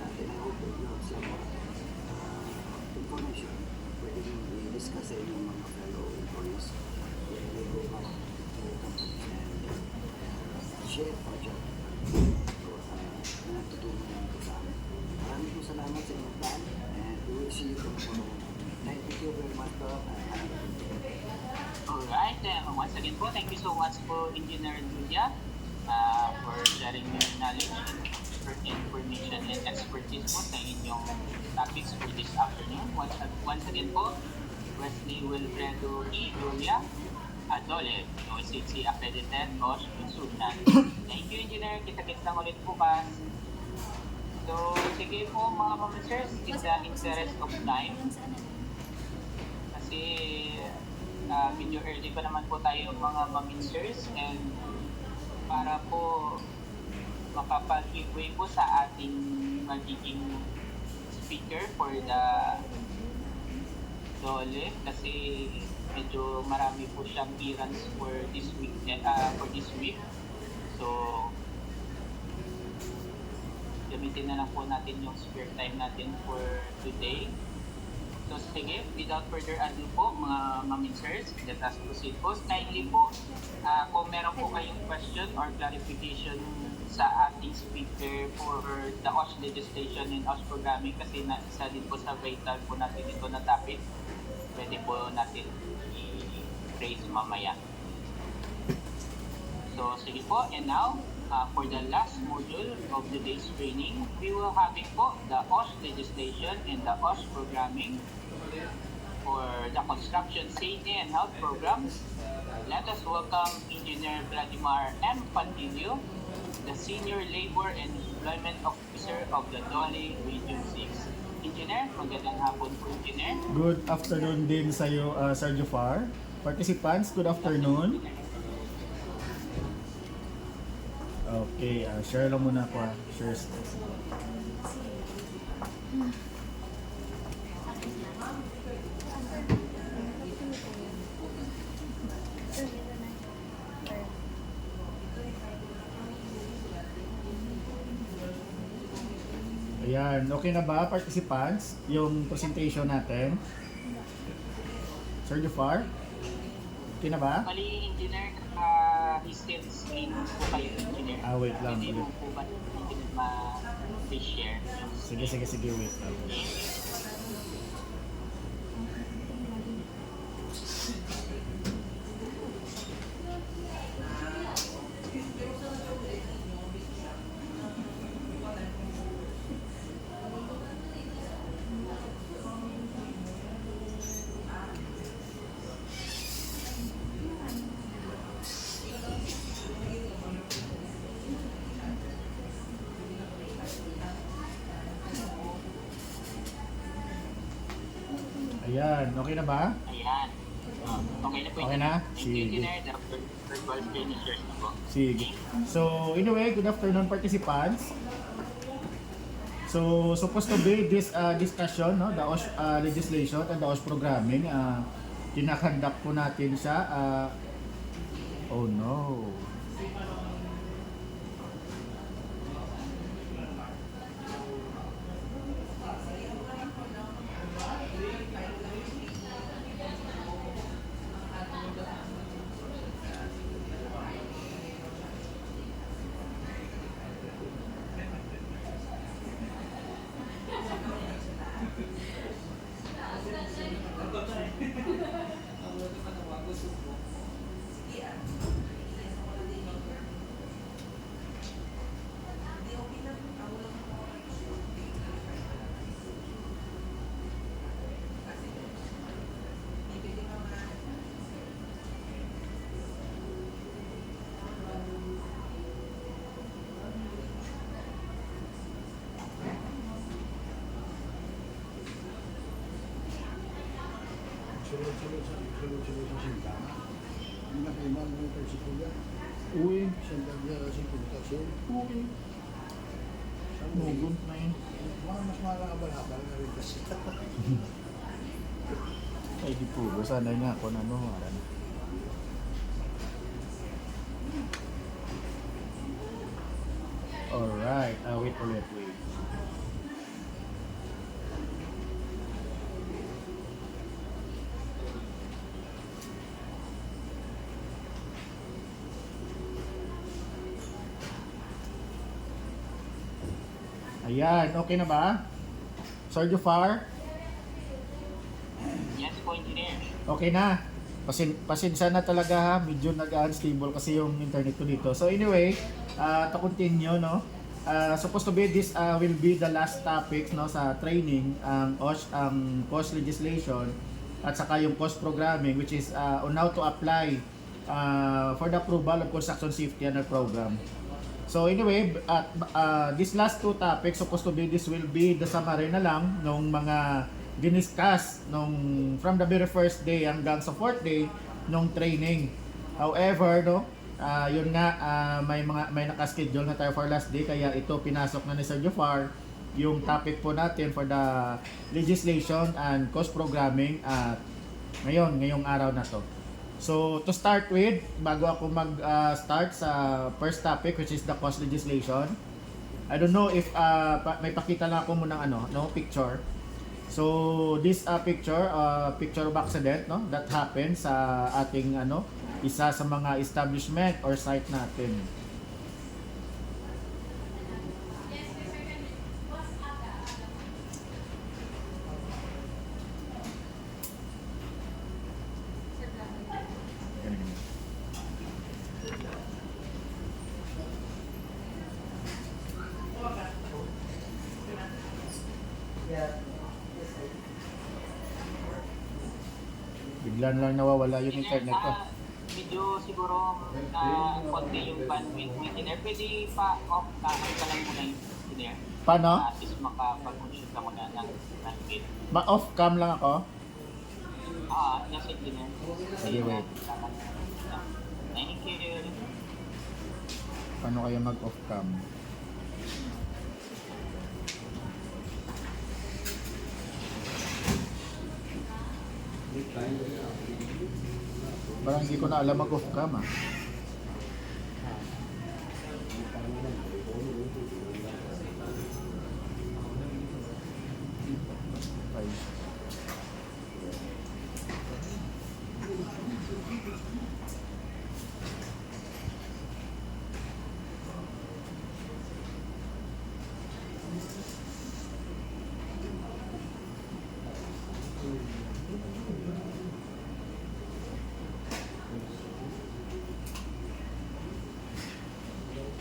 natin. I hope that you have some information pwede nyo i-discuss sa inyong mga fellow employees. When they go back to the companies and share our job. So, natutunan namin sa amin. Maraming po salamat sa inyong plan and we will see you tomorrow. Thank you very much po. Have a good day. Alright, once again po, thank you so much po Engineer Julia for sharing your knowledge, information, and expertise po sa inyong topics for this afternoon. Once again po, Wesley Wilfredo E. Julia, Adole, OCC Accredited, OSH, Sunan. Thank you, Engineer. Kita-kits lang ulit po ka. So, sige po mga pamansers, in the interest of time, kasi medyo early pa naman po tayo mga pamansers, and para po makapag-giveaway po sa ating magiging speaker for the Dole, kasi medyo marami po siyang errands for this week. So, gamitin na lang po natin yung spare time natin for today. So, sige, without further ado po, mga maminsers, let us proceed po. Kindly po, kung meron po kayong question or clarification sa ating speaker for the OSH legislation and OSH programming, kasi isa din po sa vital po natin ito na topic, pwede po natin i-raise mamaya. So, sige po, and now, for the last module of today's training, we will having po the OSH legislation and the OSH programming for the construction safety and health programs. Let us welcome Engineer Vladimir M. Pandillo, the Senior Labor and Employment Officer of the Dole Region 6. Engineer, magandang hapon po, Engineer. Good afternoon din sa iyo, Sir Jafar. Participants, good afternoon. Okay, share lang muna ako. Share screen. Ayan, okay na ba participants yung presentation natin? Sir Jafar? Okay na ba? Mali, Engineer, still screen po kayo, Engineer. Wait lang. Hindi mo po ba ma-share? Sige, wait lang. Ayan, okay na ba? Ayan. Okay na po. Okay na? Thank you, Sige. Engineer. The virtual finishers na po. Sige. So, anyway, good afternoon participants. So, supposed to be this discussion, no, the OSH legislation and the OSH programming. Kinakandak po natin siya. Oh no. Sunod-sunod sa sintana. Hindi na kayo mga persikuya. Uy, Sandal niya kasi pinitasyon. uy. Mugun na yun. Mas malakabal-habal na rin kasi. Ay, di po. Sana nga ako na ano. Alright. Wait. Ayan, okay na ba? Sir Jufar? Yes po, engineer. Okay na. Pasensya na talaga ha, medyo nag-unstable kasi yung internet ko dito. So anyway, to continue, no? Supposed to be this will be the last topic no sa training ang cost legislation at saka yung cost programming, which is on how to apply for the approval of construction safety under program. So anyway, this last two topics supposed to be this will be the summary na lang nung mga diniscuss nung from the very first day hanggang sa fourth day nung training. However, no, yun nga may naka-schedule na tayo for last day kaya ito pinasok na ni Sir Jofar yung topic po natin for the legislation and cost programming at ngayong araw na to. So to start with, bago ako mag-start sa first topic which is the cost legislation, I don't know if may pakita lang ako muna picture. So this picture of accident no that happened sa ating isa sa mga establishment or site natin. Bigla na lang nawawala yung internet ko. Medyo siguro konti yung bandwidth mo, engineer. Pwede pa off ka lang muna yung engineer. Paano? At least makapag-consult ka muna ng bandwidth. Ma-off cam lang ako. Yes, engineer. Sige, wait. Thank you. Paano kaya mag-off cam? Parang hindi ko na alam mag-off cam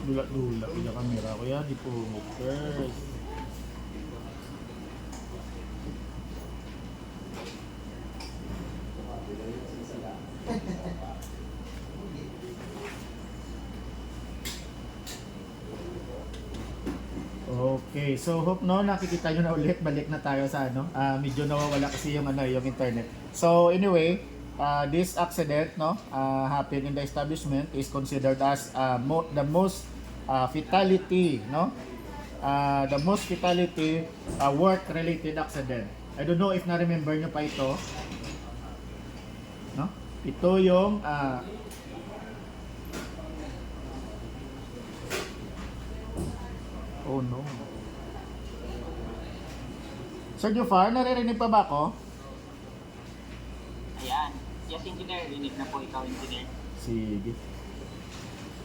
Dula-dula yung camera ko yan, di po first. Okay, so hope nakikita nyo na ulit, balik na tayo sa medyo nawawala kasi yung yung internet. So anyway, this accident happened in the establishment is considered as the most fatality the most fatality work related accident. I don't know if na-remember nyo pa ito ito yung oh no. Sir Jofar, naririnig pa ba ako? Ayan. Yes, engineer. Rinig na po ikaw, engineer. Sige.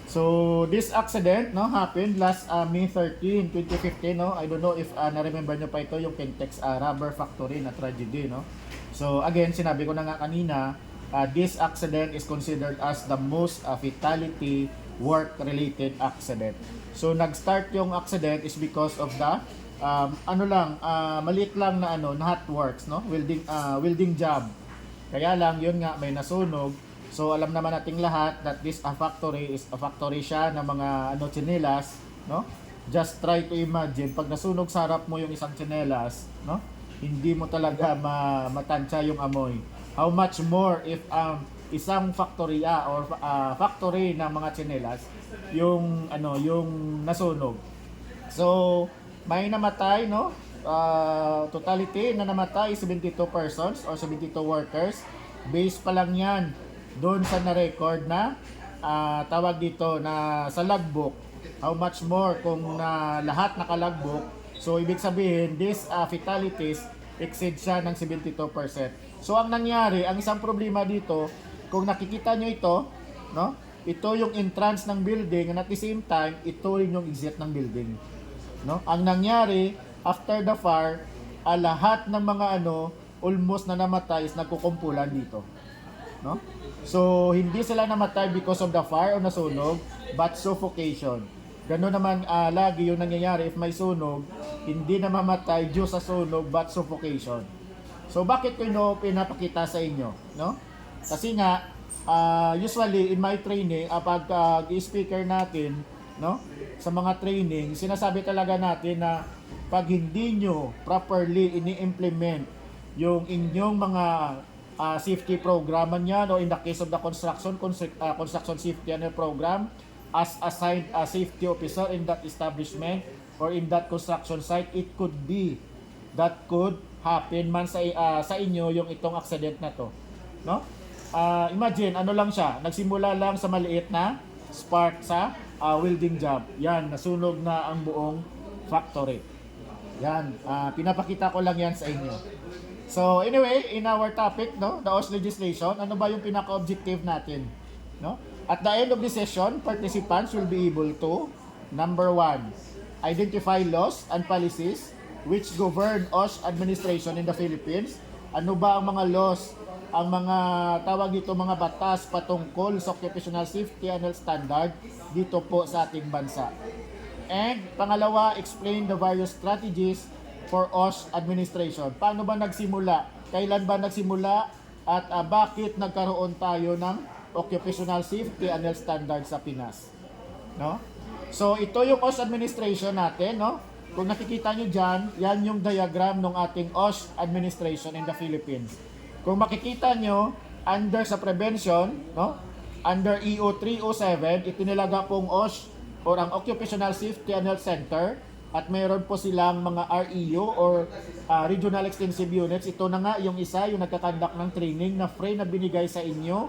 So this accident happened last May 13, 2015 I don't know if na-remember nyo pa ito yung Kentex rubber factory na tragedy So again, sinabi ko na nga kanina, this accident is considered as the most fatality work related accident. So nag-start yung accident is because of the maliit lang na hot works welding job. Kaya lang yun nga may nasunog. So alam naman nating lahat that this factory is a factory siya ng mga tsinelas, Just try to imagine pag nasunog sa harap mo yung isang tsinelas, hindi mo talaga matansya yung amoy. How much more if isang factory or factory ng mga tsinelas yung nasunog. So may namatay totality na namatay 72 persons or 72 workers. Base pa lang yan doon sa na-record na tawag dito na sa logbook. How much more kung lahat nakalagbok. So ibig sabihin these fatalities exceed siya ng 72%. So ang nangyari, ang isang problema dito, kung nakikita nyo ito, ito yung entrance ng building and at the same time, ito rin yung exit ng building. no? Ang nangyari after the fire, lahat ng mga almost na namatay is nagkukumpulan dito, no? So hindi sila namatay because of the fire o nasunog, but suffocation. Ganoon naman lagi yung nangyayari if may sunog, hindi na mamatay due sa sunog but suffocation. So bakit ko pinapakita sa inyo, no? Kasi nga usually in my training, pag speaker natin, no, sa mga training, sinasabi talaga natin na pag hindi nyo properly ini-implement yung inyong mga safety program niyan, o in the case of the construction safety program, as assigned a safety officer in that establishment or in that construction site, it could be that could happen man sa inyo yung itong accident na to, no? Imagine ano lang siya, nagsimula lang sa maliit na spark sa welding job. Yan, nasunog na ang buong factory. Yan, pinapakita ko lang yan sa inyo. So anyway, in our topic, no, the OSH legislation, ano ba yung pinaka-objective natin, no? At the end of the session, participants will be able to, number 1, identify laws and policies which govern OSH administration in the Philippines. Ano ba ang mga laws, ang mga tawag dito, mga batas patungkol sa occupational safety and health standard dito po sa ating bansa. And pangalawa, explain the various strategies for OSH administration. Paano ba nagsimula? Kailan ba nagsimula? At bakit nagkaroon tayo ng occupational safety and health standard sa Pinas, no? So ito yung OSH administration natin, no? Kung nakikita nyo dyan, yan yung diagram ng ating OSH administration in the Philippines. Kung makikita nyo, under sa prevention, no? Under EO 307, itinilaga pong OSH or ang Occupational Safety and Health Center, at mayroon po silang mga REU or Regional Extensive Units. Ito na nga yung isa, yung nagkakandak ng training na free na binigay sa inyo.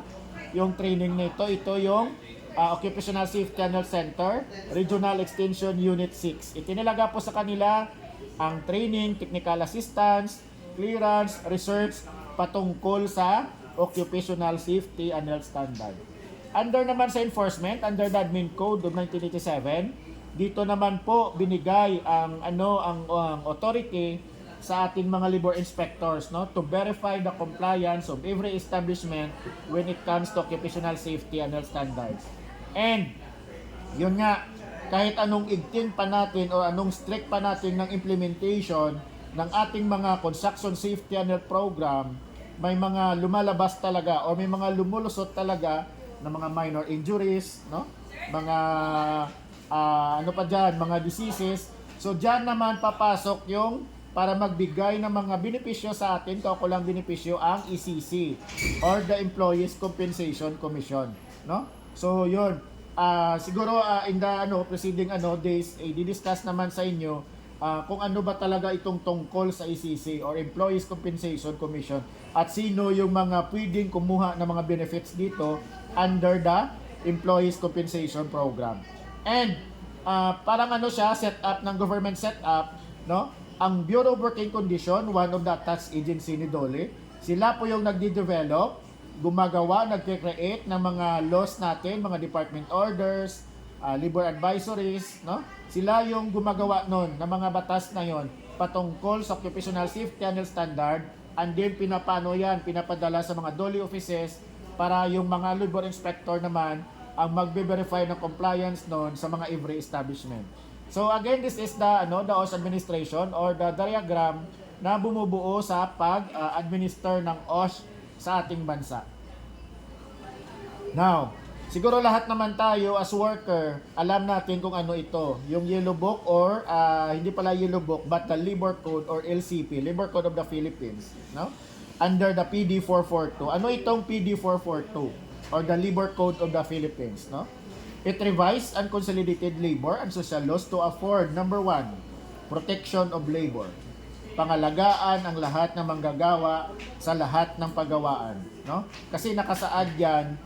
Yung training nito, ito yung Occupational Safety and Health Center, Regional Extension Unit 6. Itinilaga po sa kanila ang training, technical assistance, clearance, research patungkol sa occupational safety and health standard. Under naman sa enforcement, under the Admin Code of 1987, dito naman po binigay ang authority sa ating mga labor inspectors, no, to verify the compliance of every establishment when it comes to occupational safety and health standards. And yun nga, kahit anong igting pa natin o anong strict pa natin ng implementation ng ating mga construction safety and health program, may mga lumalabas talaga o may mga lumulusot talaga ng mga minor injuries, no? Mga ano pa dyan, mga diseases. So dyan naman papasok yung para magbigay ng mga benepisyo sa atin, kaukulang benepisyo ang ECC or the Employees Compensation Commission, no? So yun, siguro in the preceding days, di-discuss naman sa inyo kung ano ba talaga itong tungkol sa ECC or Employees Compensation Commission at sino yung mga pwedeng kumuha ng mga benefits dito under the Employees Compensation Program. And parang siya, set up ng government set up, no? Ang Bureau of Working Condition, one of the attached agency ni DOLE, sila po yung nagde-develop, gumagawa, nagke-create ng mga laws natin, mga department orders, labor advisories, no? Sila yung gumagawa nun ng mga batas na yon patungkol sa occupational safety and health standard, and then pinapadala sa mga DOLE offices para yung mga labor inspector naman ang magbe-verify ng compliance noon sa mga every establishment. So again, this is the OSH administration or the diagram na bumubuo sa pag-administer ng OSH sa ating bansa. Now, siguro lahat naman tayo as worker, alam natin kung ano ito, yung Yellow Book or hindi pala Yellow Book but the Labor Code or LCP, Labor Code of the Philippines, no? Under the PD 442. Ano itong PD 442? Or the Labor Code of the Philippines, no? It revised and consolidated labor and social laws to afford, number 1, protection of labor. Pangalagaan ang lahat ng manggagawa sa lahat ng paggawaan, no? Kasi nakasaad yan,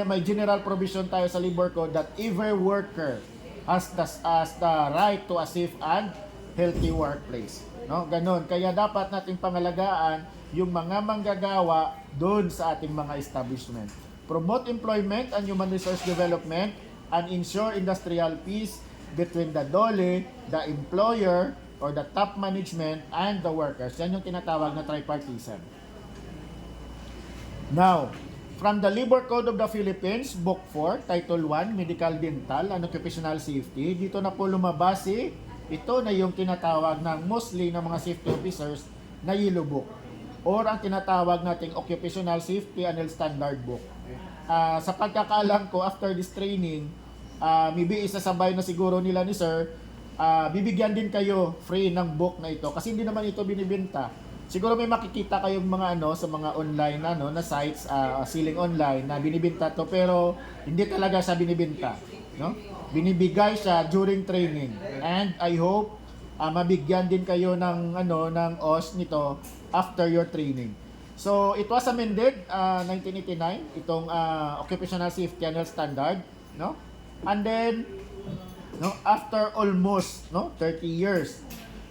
may general provision tayo sa Labor Code that every worker has the right to a safe and healthy workplace, no? Ganon. Kaya dapat nating pangalagaan yung mga manggagawa doon sa ating mga establishment. Promote employment and human resource development and ensure industrial peace between the DOLE, the employer, or the top management, and the workers. Yan yung tinatawag na tripartism. Now, from the Labor Code of the Philippines, Book 4, Title 1, Medical, Dental, and Occupational Safety, dito na po lumabas ito na yung tinatawag ng mostly ng mga safety officers na Yellow Book or ang tinatawag nating Occupational Safety and Health Standard Book. Sa pagkakaalam ko, after this training, maybe isasabay na siguro nila ni Sir, bibigyan din kayo free ng book na ito kasi hindi naman ito binibenta. Siguro may makikita kayong mga sa mga online na sites, Siling Online na binibenta to pero hindi talaga siya binibenta, no? Binibigay siya during training. And I hope mabigyan din kayo ng ng OS nito after your training. So it was amended 1989 itong Occupational Safety and Health Standard, no? And then after almost 30 years,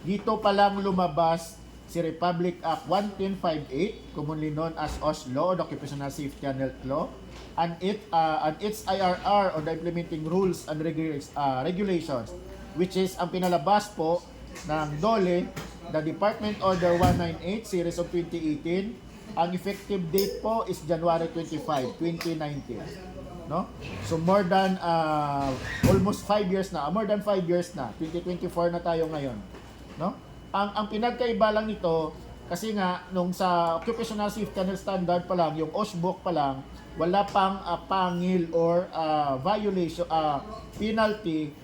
dito pa lang lumabas si Republic Act 11058, commonly known as OSH Law, the Occupational Safety and Health Law, and its IRR or the implementing rules and regulations, which is ang pinalabas po ng DOLE, the Department Order 198 Series of 2018. Ang effective date po is January 25, 2019. No? So more than almost 5 years na, more than 5 years na, 2024 na tayo ngayon, no? Ang pinagkaiba lang nito kasi nga nung sa Occupational Safety and Health Standard pa lang, yung OSH book pa lang, wala pang pangil or violation penalty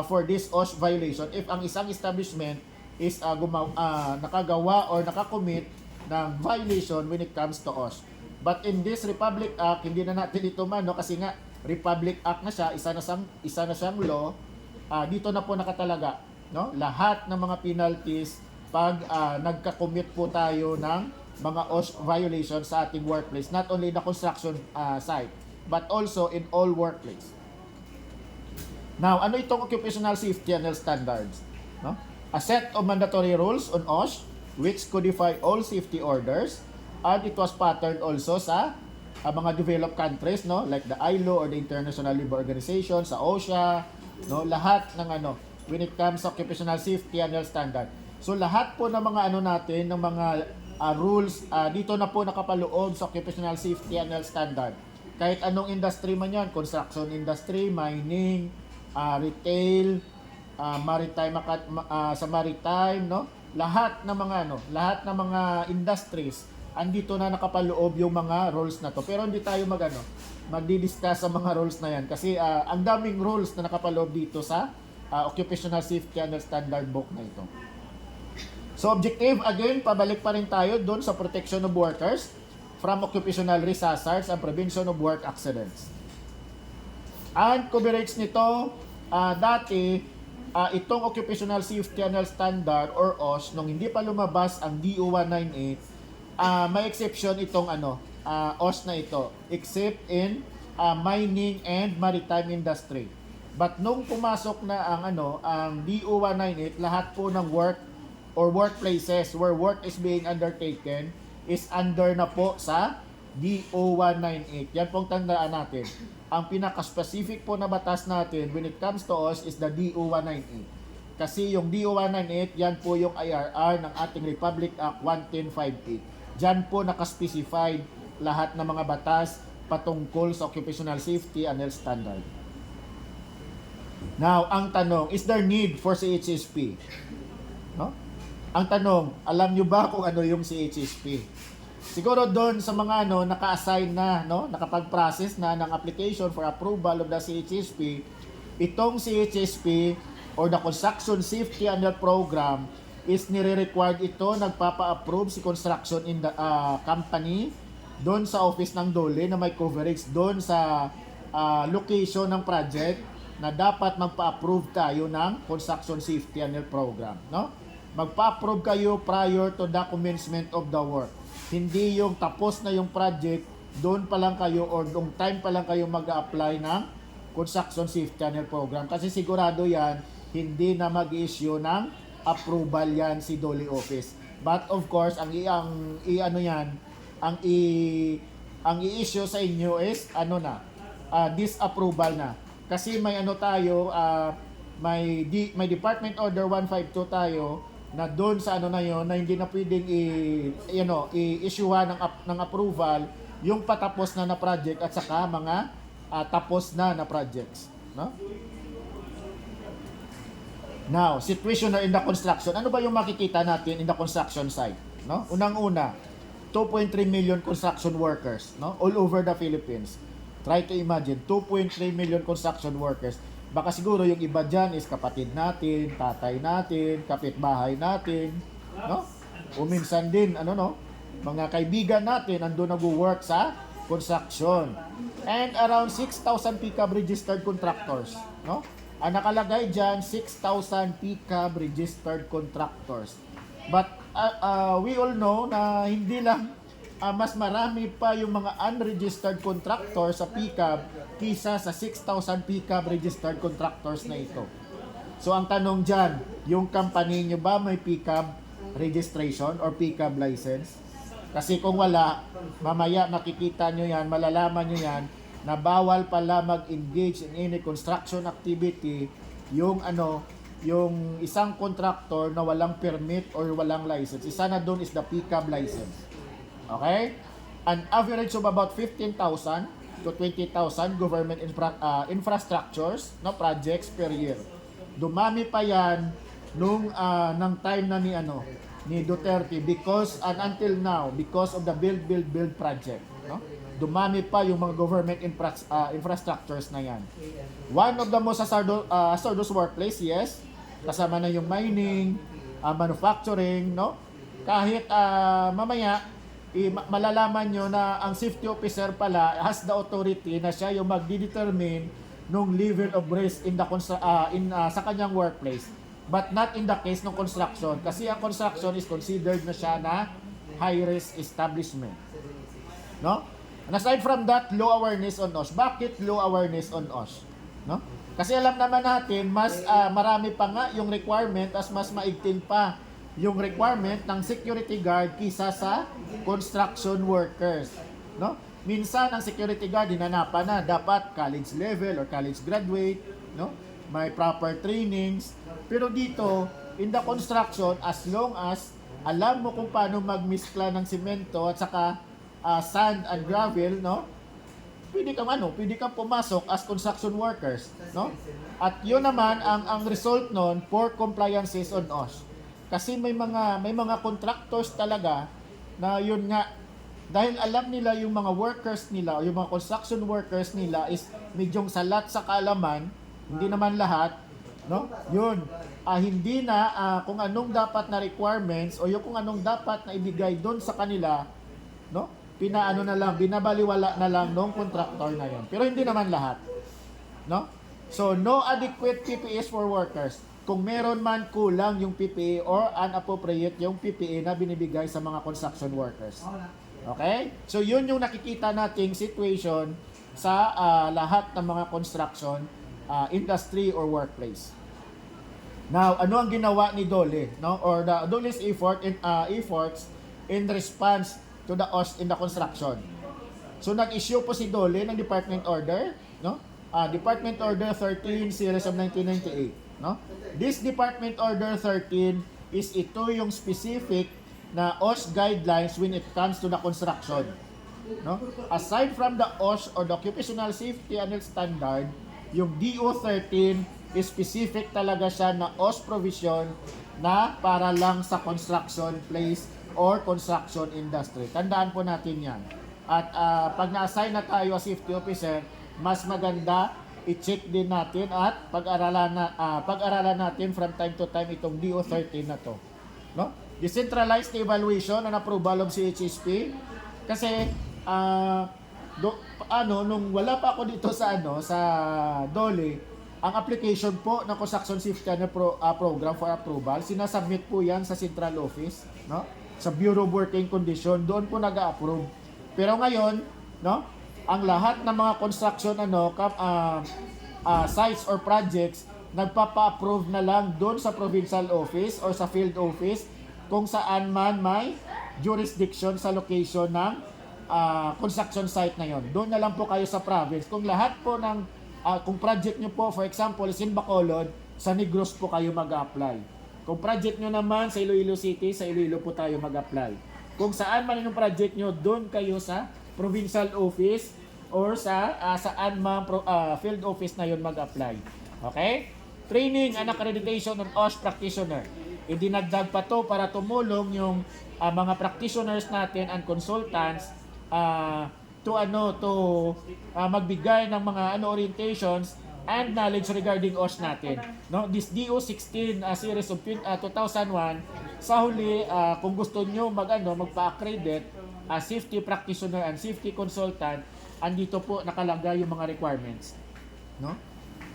for this OSH violation if ang isang establishment is nakagawa or nakakommit ng violation when it comes to OSH. But in this Republic Act, hindi na natin ito kasi nga Republic Act na siya, isa na siyang law. Dito na po nakatalaga, no? Lahat ng mga penalties pag nagka-commit po tayo ng mga OSH violations sa ating workplace, not only the construction site, but also in all workplace. Now, ano itong Occupational Safety and Health Standards? No? A set of mandatory rules on OSH which codify all safety orders, and it was patterned also sa mga developed countries, no, like the ILO or the International Labour Organization, sa OSHA, no, lahat ng when it comes to Occupational Safety and Health Standard. So lahat po ng mga natin, ng mga rules dito na po nakapaloob sa Occupational Safety and Health Standard. Kahit anong industry man yan, construction industry, mining, retail, maritime, sa maritime, no? Lahat ng mga industries andito na nakapaloob yung mga rules na to. Pero hindi tayo magdi-discuss sa mga rules na yan kasi ang daming rules na nakapaloob dito sa Occupational Safety and Health Standard Book na ito. So objective, again, pabalik pa rin tayo doon sa protection of workers from occupational risk hazards and prevention of work accidents. And coverage nito, dati, itong Occupational Safety and Health Standard or OSH, nung hindi pa lumabas ang DO 198, may exception itong OSH na ito, except in mining and maritime industry. But nung pumasok na ang DO 198, lahat po ng work or workplaces where work is being undertaken is under na po sa DO 198. Yan pong tandaan natin. Ang pinaka-specific po na batas natin when it comes to OSH is the DO 198. Kasi yung DO 198, yan po yung IRR ng ating Republic Act 11058. Diyan po nakaspecified lahat ng mga batas patungkol sa Occupational Safety and Health Standard. Now, ang tanong, is there need for CHSP? No? Ang tanong, alam nyo ba kung ano yung CHSP? Siguro doon sa mga naka-assign na, nakapag-process na ng application for approval of the CHSP, itong CHSP or the Construction Safety and Health Program is nire-required ito, nagpapa-approve si construction in the company doon sa office ng DOLE na may coverage doon sa location ng project na dapat magpa-approve tayo ng Construction Safety and Health Program, no? Magpa-approve kayo prior to the commencement of the work. Hindi yung tapos na yung project, doon pa lang kayo or doon time pa lang kayo mag-apply ng Construction Safety and Health Program. Kasi sigurado yan, hindi na mag-issue ng approval yan si DOLE office. But of course, ang i-issue sa inyo is disapproval na. Kasi may may Department Order 152 tayo na doon sa ano na yon na hindi na pwedeng i-issuehan ng approval yung patapos na project at saka mga tapos na projects, no? Now, situation in the construction. Ano ba yung makikita natin in the construction site, no? Unang-una, 2.3 million construction workers, no? All over the Philippines. Try to imagine 2.3 million construction workers. Baka siguro yung iba dyan is kapatid natin, tatay natin, kapitbahay natin, no? O minsan din, mga kaibigan natin andun nag-work sa construction. And around 6,000 PCAB registered contractors, no? Ang nakalagay dyan, 6,000 PCAB registered contractors. But we all know na hindi lang mas marami pa yung mga unregistered contractors sa PCAB kisa sa 6,000 PCAB registered contractors na ito. So ang tanong dyan, yung company nyo ba may PCAB registration or PCAB license? Kasi kung wala, mamaya makikita nyo yan, malalaman nyo yan, na bawal pala mag-engage in any construction activity yung isang contractor na walang permit or walang license. Isa na doon is the PCAB license. Okay? An average of about 15,000 to 20,000 government infrastructures, no, projects per year. Dumami pa yan nung ng time na ni Duterte because and until now because of the build project, no? Dumami pa yung mga government infrastructures na yan. One of the most hazardous workplace, yes, kasama na yung mining, manufacturing, no? Kahit mamaya malalaman nyo na ang safety officer pala has the authority na siya yung magdidetermine nung level of risk in the sa kanyang workplace, but not in the case ng construction, kasi ang construction is considered na siya na high risk establishment, no? And aside from that, low awareness on OSH. Bakit low awareness on OSH? No? Kasi alam naman natin, mas marami pa nga yung requirement as mas maigting pa yung requirement ng security guard kisa sa construction workers, no? Minsan ang security guard hinanapan na dapat college level or college graduate, no? May proper trainings. Pero dito, in the construction, as long as alam mo kung paano magmiskla ng simento at saka sand and gravel, no? Pwede kang pumasok as construction workers, no? At yun naman ang result noon for compliances on OSH. Kasi may mga contractors talaga na yun nga, dahil alam nila yung mga workers nila, yung mga construction workers nila is medyong salat sa kaalaman, hindi naman lahat, no? Yun, hindi na kung anong dapat na requirements o yung kung anong dapat na ibigay doon sa kanila, no? Binabaliwala na lang nung contractor na yun. Pero hindi naman lahat, no? So, no adequate PPEs for workers. Kung meron man kulang yung PPE or inappropriate yung PPE na binibigay sa mga construction workers. Okay? So, yun yung nakikita nating situation sa lahat ng mga construction industry or workplace. Now, ano ang ginawa ni DOLE, no? Or the DOLE's efforts in response to the OSH in the construction. So, nag-issue po si DOLE ng Department Order, no? Department Order 13 series of 1998, no? This Department Order 13 is ito yung specific na OSH guidelines when it comes to the construction, no? Aside from the OSH or the Occupational Safety and Health Standard, yung DO13 is specific talaga siya na OSH provision na para lang sa construction place or construction industry. Tandaan po natin yan. At pag na-assign na tayo as safety officer, mas maganda i-check din natin at pag-aralan natin from time to time itong DO13 na to, no? Decentralized evaluation and approval of CHSP kasi nung wala pa ako dito sa DOLE, ang application po ng construction safety program for approval, sinasubmit po yan sa central office, no? Sa Bureau of Working Condition, doon po nag-a-approve. Pero ngayon, no, ang lahat ng mga construction sites or projects nagpapa-approve na lang doon sa provincial office or sa field office kung saan man may jurisdiction sa location ng construction site na yon. Doon na lang po kayo sa province. Kung lahat po ng kung project nyo po, for example, is in Bacolod, sa Negros po kayo mag-apply. Kung project nyo naman sa Iloilo City, sa Iloilo po tayo mag-apply. Kung saan man yung project nyo, doon kayo sa provincial office or sa saan man field office na yun mag-apply. Okay? Training and accreditation ng OSH practitioner. Idinagdag pa to para tumulong yung mga practitioners natin and consultants magbigay ng mga orientations and knowledge regarding OSH natin. No, this DO16 series of 2001 sa huli kung gusto niyo magpa-accredit safety practitioner and safety consultant, andito po nakalagay yung mga requirements. No?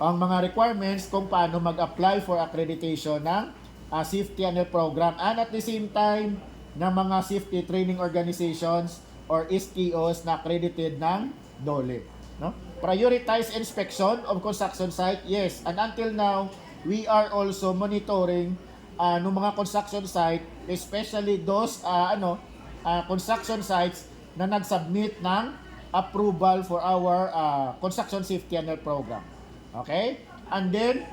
Ang mga requirements kung paano mag-apply for accreditation ng safety and health program and at the same time ng mga safety training organizations or STOs na accredited ng DOLE. No? Prioritize inspection of construction site, yes. And until now, we are also monitoring ng mga construction site, especially those construction sites na nag-submit ng approval for our construction safety and health program. Okay? And then,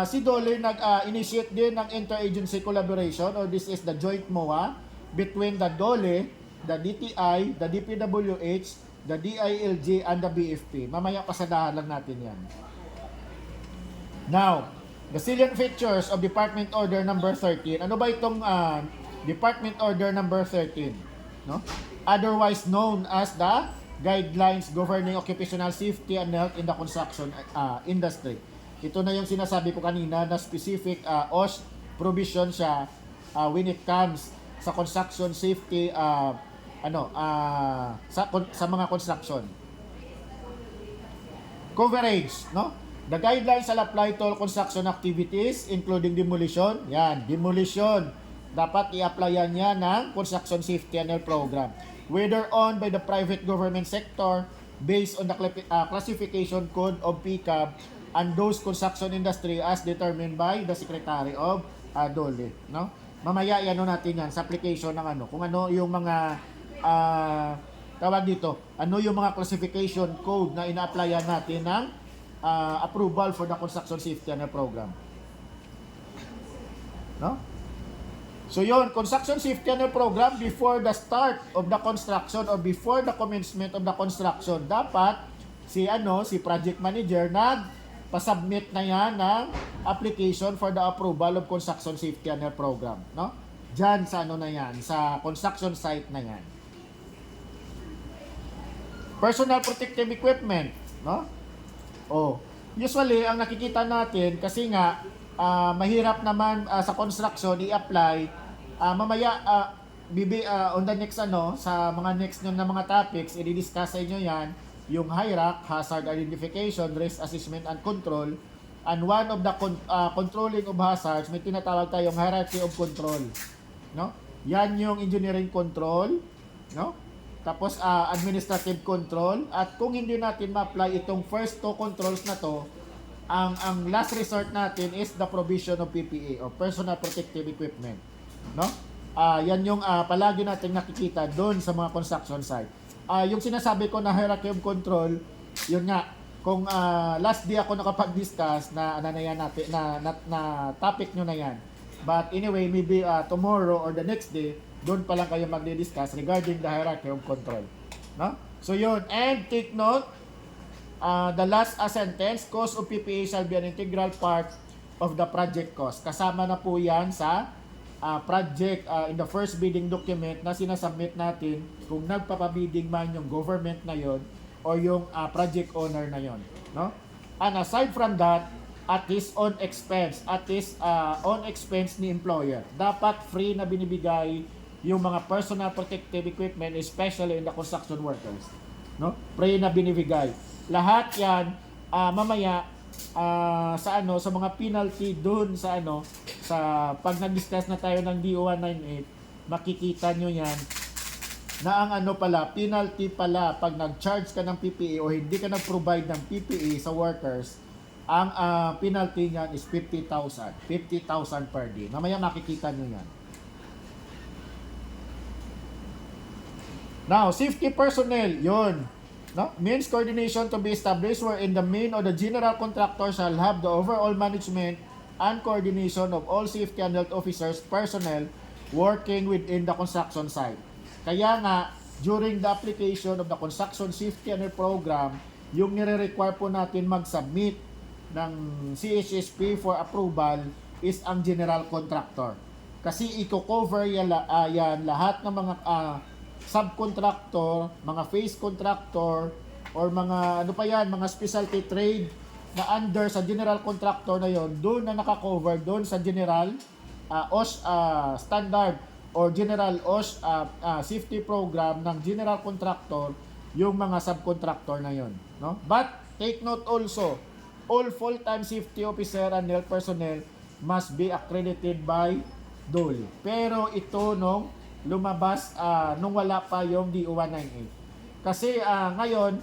si DOLE nag-initiate din ng interagency collaboration, or this is the joint MOA between the DOLE, the DTI, the DPWH, the DILG, and the BFP. Mamaya pasadahan lang natin yan. Now, the salient features of Department Order number 13. Ano ba itong Department Order number 13? No? Otherwise known as the Guidelines Governing Occupational Safety and Health in the Construction Industry. Ito na yung sinasabi ko kanina na specific OSH provision siya when it comes sa construction safety sa mga construction. Coverage, no? The guidelines shall apply to all construction activities including demolition. Yan, demolition. Dapat i-applyan niya ng construction safety and health program. Whether owned by the private government sector based on the classification code of PCAB and those construction industry as determined by the Secretary of DOLE, no? Mamaya natin yan sa application ng kung ano yung mga tawag dito, ano yung mga classification code na ina-applyan natin ng approval for the construction safety and health program. No? So yun, construction safety and health program before the start of the construction or before the commencement of the construction, dapat si project manager pasubmit na yan ng application for the approval of construction safety and health program, no? Diyan sa sa construction site na yan. Personal protective equipment, no? Usually ang nakikita natin kasi nga mahirap naman sa construction i-apply mamaya on the next sa mga next na mga topics i-discuss sa inyo yan, yung HIRAC, Hazard Identification, Risk Assessment and Control, and one of the controlling of hazards, may tinatawag tayong hierarchy of control, no? Yan yung engineering control, no? Tapos administrative control, at kung hindi natin ma-apply itong first two controls na to, ang last resort natin is the provision of PPE or personal protective equipment, no? Yan yung palagi nating nakikita doon sa mga construction site. Yung sinasabi ko na hierarchy of control, yun nga, kung last day ako nakapag-discuss na topic nyo na yan. But anyway, maybe tomorrow or the next day, doon pa lang kayo magdi-discuss regarding the hierarchy of control. No? So yun, and take note, the last sentence, cost of PPA shall be an integral part of the project cost. Kasama na po yan sa project in the first bidding document na sinasubmit natin kung nagpapabidding man yung government na yon or yung project owner na yon, no? And aside from that, at his own expense ni employer, dapat free na binibigay yung mga personal protective equipment, especially in the construction workers, no? Free na binibigay lahat yan. Mamaya sa mga penalty doon sa pag nag-discuss na tayo ng DO198, makikita nyo yan na ang penalty pala pag nag-charge ka ng PPE o hindi ka nag-provide ng PPE sa workers, ang penalty niyan is 50,000 per day. Mamaya makikita nyo yan. Now, safety personnel, yun. No? Means coordination to be established wherein the main or the general contractor shall have the overall management and coordination of all safety and health officers personnel working within the construction site. Kaya nga, during the application of the construction safety and health program, yung nire-require po natin mag-submit ng CHSP for approval is ang general contractor. Kasi i-cover yan lahat ng mga subcontractor, mga phase contractor, or mga ano pa yan, mga specialty trade na under sa general contractor na yon, doon na naka-cover doon sa general OS standard or general OS safety program ng general contractor yung mga subcontractor na yon, no? But take note also, all full-time safety officer and health personnel must be accredited by DOL. Pero ito nung lumabas nung wala pa yung DO-198. Kasi ngayon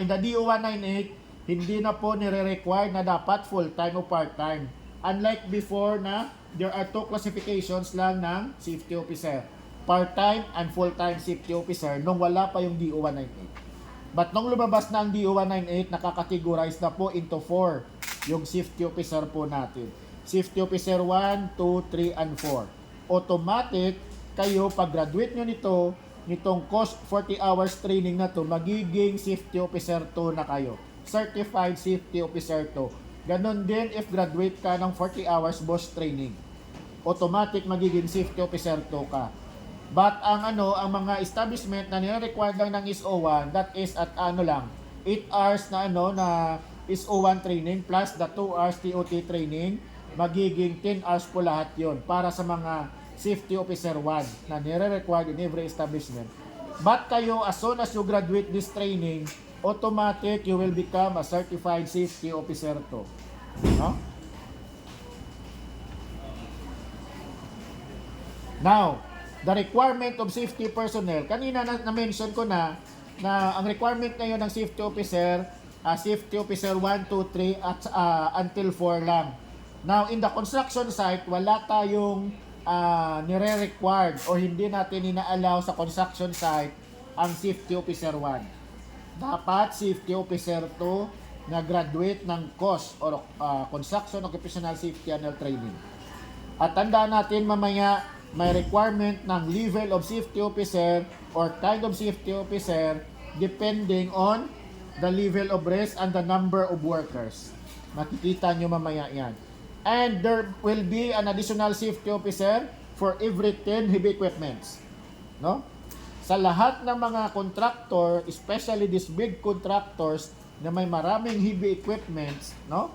in the DO-198, hindi na po nire-require na dapat full-time o part-time. Unlike before na there are two classifications lang ng safety officer. Part-time and full-time safety officer nung wala pa yung DO-198. But nung lumabas na ang DO-198, nakakategorize na po into 4 yung safety officer po natin. Safety officer 1, 2, 3, and 4. Automatic, kayo pag-graduate nyo nitong course 40 hours training na to, magiging safety officer 2 na kayo. Certified safety officer 2. Ganon din if graduate ka ng 40 hours boss training. Automatic magiging safety officer 2 ka. But ang mga establishment na nire-require lang ng ISO1, that is at 8 hours na ISO1 training plus the 2 hours TOT training, magiging 10 hours po lahat yon para sa mga safety officer 1 na nire-required in every establishment. But kayo, as soon as you graduate this training, automatic you will become a certified safety officer 2. No? Now, the requirement of safety personnel, kanina na-mention ko na ang requirement ngayon ng safety officer 1, 2, 3 at until 4 lang. Now, in the construction site, wala tayong nire-required o hindi natin ina-allow sa construction site ang safety officer 1. Dapat safety officer 2 na graduate ng COS or Construction Occupational Safety and Health Training. At tandaan natin mamaya, may requirement ng level of safety officer or kind of safety officer depending on the level of risk and the number of workers. Makikita nyo mamaya yan. And there will be an additional safety officer for every 10 heavy equipments. No? Sa lahat ng mga contractor, especially these big contractors na may maraming heavy equipments, no?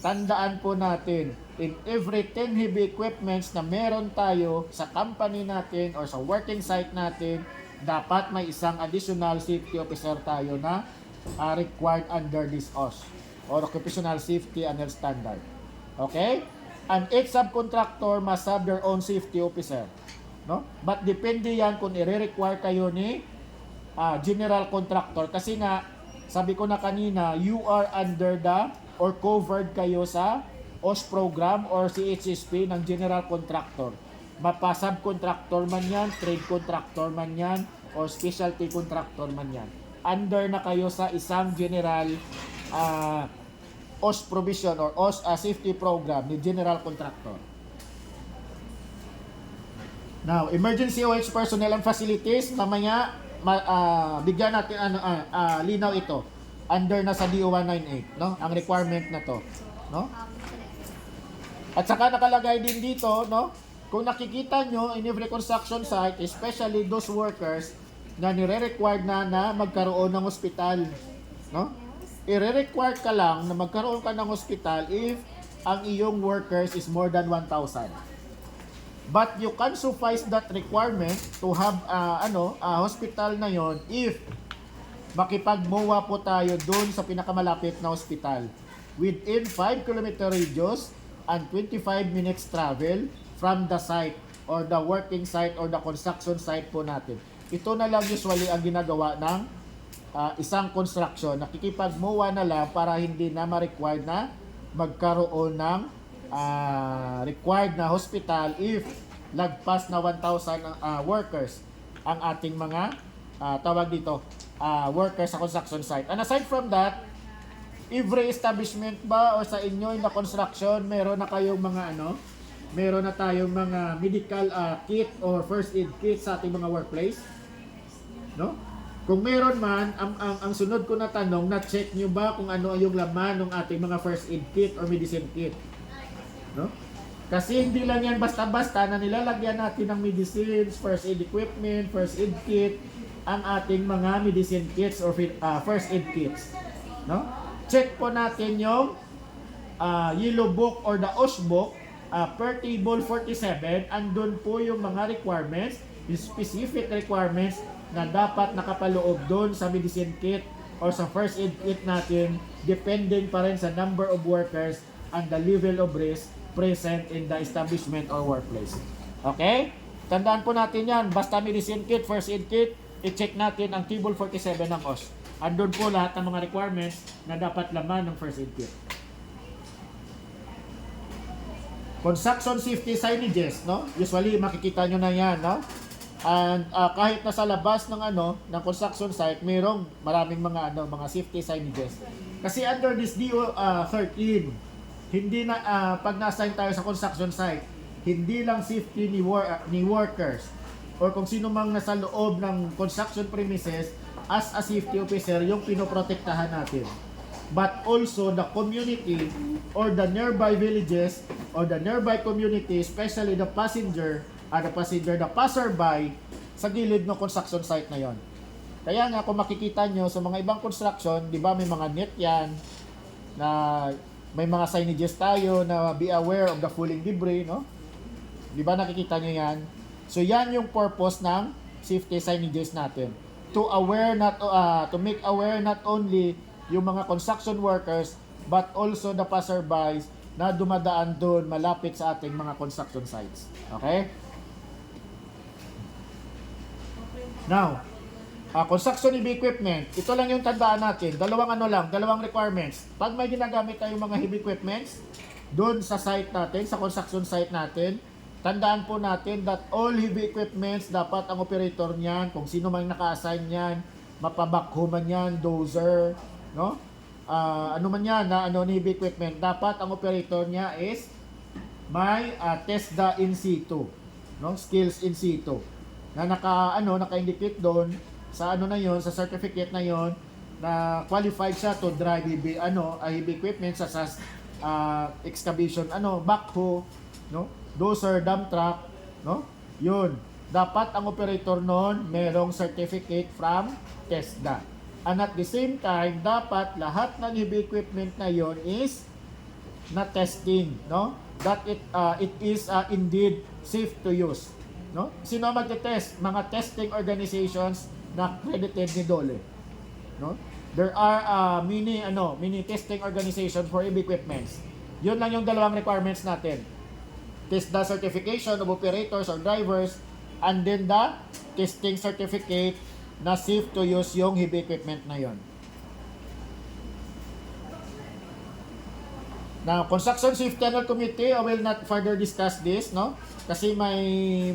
Tandaan po natin, in every 10 heavy equipments na meron tayo sa company natin or sa working site natin, dapat may isang additional safety officer tayo na required under this OS or Occupational Safety and Health Standard. Okay? And each subcontractor must have their own safety officer. No? But depende yan kung i-require kayo ni general contractor. Kasi nga, sabi ko na kanina, you are under the or covered kayo sa OS program or CHSP ng general contractor. Mapa-subcontractor man yan, trade contractor man yan, or specialty contractor man yan. Under na kayo sa isang general OS provision or OS safety program ni general contractor. Now, emergency OH personnel and facilities, mamaya bigyan natin linaw ito. Under na sa DO-198, no? Ang requirement na to, no? At saka nakalagay din dito, no? Kung nakikita nyo in every construction site, especially those workers na nire-required na magkaroon ng hospital, no? I-require ka lang na magkaroon ka ng hospital if ang iyong workers is more than 1,000. But you can suffice that requirement to have hospital na yon if makipag-MOA po tayo doon sa pinakamalapit na hospital within 5 km radius and 25 minutes travel from the site or the working site or the construction site po natin. Ito na lang usually ang ginagawa ng isang construction. Nakikipag-MOA na lang para hindi na ma-required na magkaroon ng required na hospital if lagpas na 1,000 workers ang ating mga tawag dito workers sa construction site. And aside from that, every establishment ba or sa inyo in the construction, meron na kayong mga meron na tayong mga medical kit or first aid kit sa ating mga workplace? No? Kung meron man, ang sunod ko na tanong, na-check nyo ba kung ano yung laman ng ating mga first aid kit or medicine kit? No? Kasi hindi lang yan basta-basta na nilalagyan natin ng medicines, first aid equipment, first aid kit, ang ating mga medicine kits or first aid kits. No? Check po natin yung Yellow Book or the OSH book per table 47. Andun po yung mga requirements, yung specific requirements na dapat nakapaloob doon sa medicine kit or sa first aid kit natin, depending pa rin sa number of workers and the level of risk present in the establishment or workplace. Okay? Tandaan po natin yan, basta medicine kit, first aid kit, i-check natin ang table 47 ng OSH. Andun po lahat ng mga requirements na dapat laman ng first aid kit. Construction safety signages, no? Usually makikita nyo na yan, no? And kahit nasa labas ng ng construction site, mayroong maraming mga mga safety signages. Kasi under this DO 13, hindi na pag na-assign tayo sa construction site, hindi lang safety ni workers or kung sino mang nasa loob ng construction premises as a safety officer yung pinoprotektahan natin. But also the community or the nearby villages or the nearby community, especially the passerby sa gilid ng construction site na yon. Kaya nga kung makikita nyo sa mga ibang construction, di ba may mga net yan, na may mga signages tayo na be aware of the falling debris, no? Di ba nakikita nyo yan? So yan yung purpose ng safety signages natin. To make aware not only yung mga construction workers but also the passerbys na dumadaan doon malapit sa ating mga construction sites. Okay? Now, construction heavy equipment, ito lang yung tandaan natin. Dalawang requirements. Pag may ginagamit tayong mga heavy equipments doon sa site natin, sa construction site natin, tandaan po natin that all heavy equipments, dapat ang operator niyan, kung sino man naka-assign niyan, mapabakho man yan, dozer, no? Ano man yan na heavy equipment, dapat ang operator niya is may TESDA in situ, no? Skills in situ. Na naka-indicate doon sa na yon, sa certificate na yon, na qualified siya to drive heavy equipment such as excavation, backhoe, no? Dozer, dump truck, no? Yun. Dapat ang operator noon merong certificate from TESDA. And at the same time, dapat lahat ng heavy equipment na yon is na testing, no? That it is indeed safe to use. No? Sino magte-test? Mga testing organizations na accredited ni DOLE. No? There are many testing organizations for heavy equipments. Yun lang yung dalawang requirements natin. TESDA certification of operators or drivers, and then the testing certificate na safe to use yung heavy equipment na yon. Now, Construction Safety Annual Committee, I will not further discuss this, no? Kasi may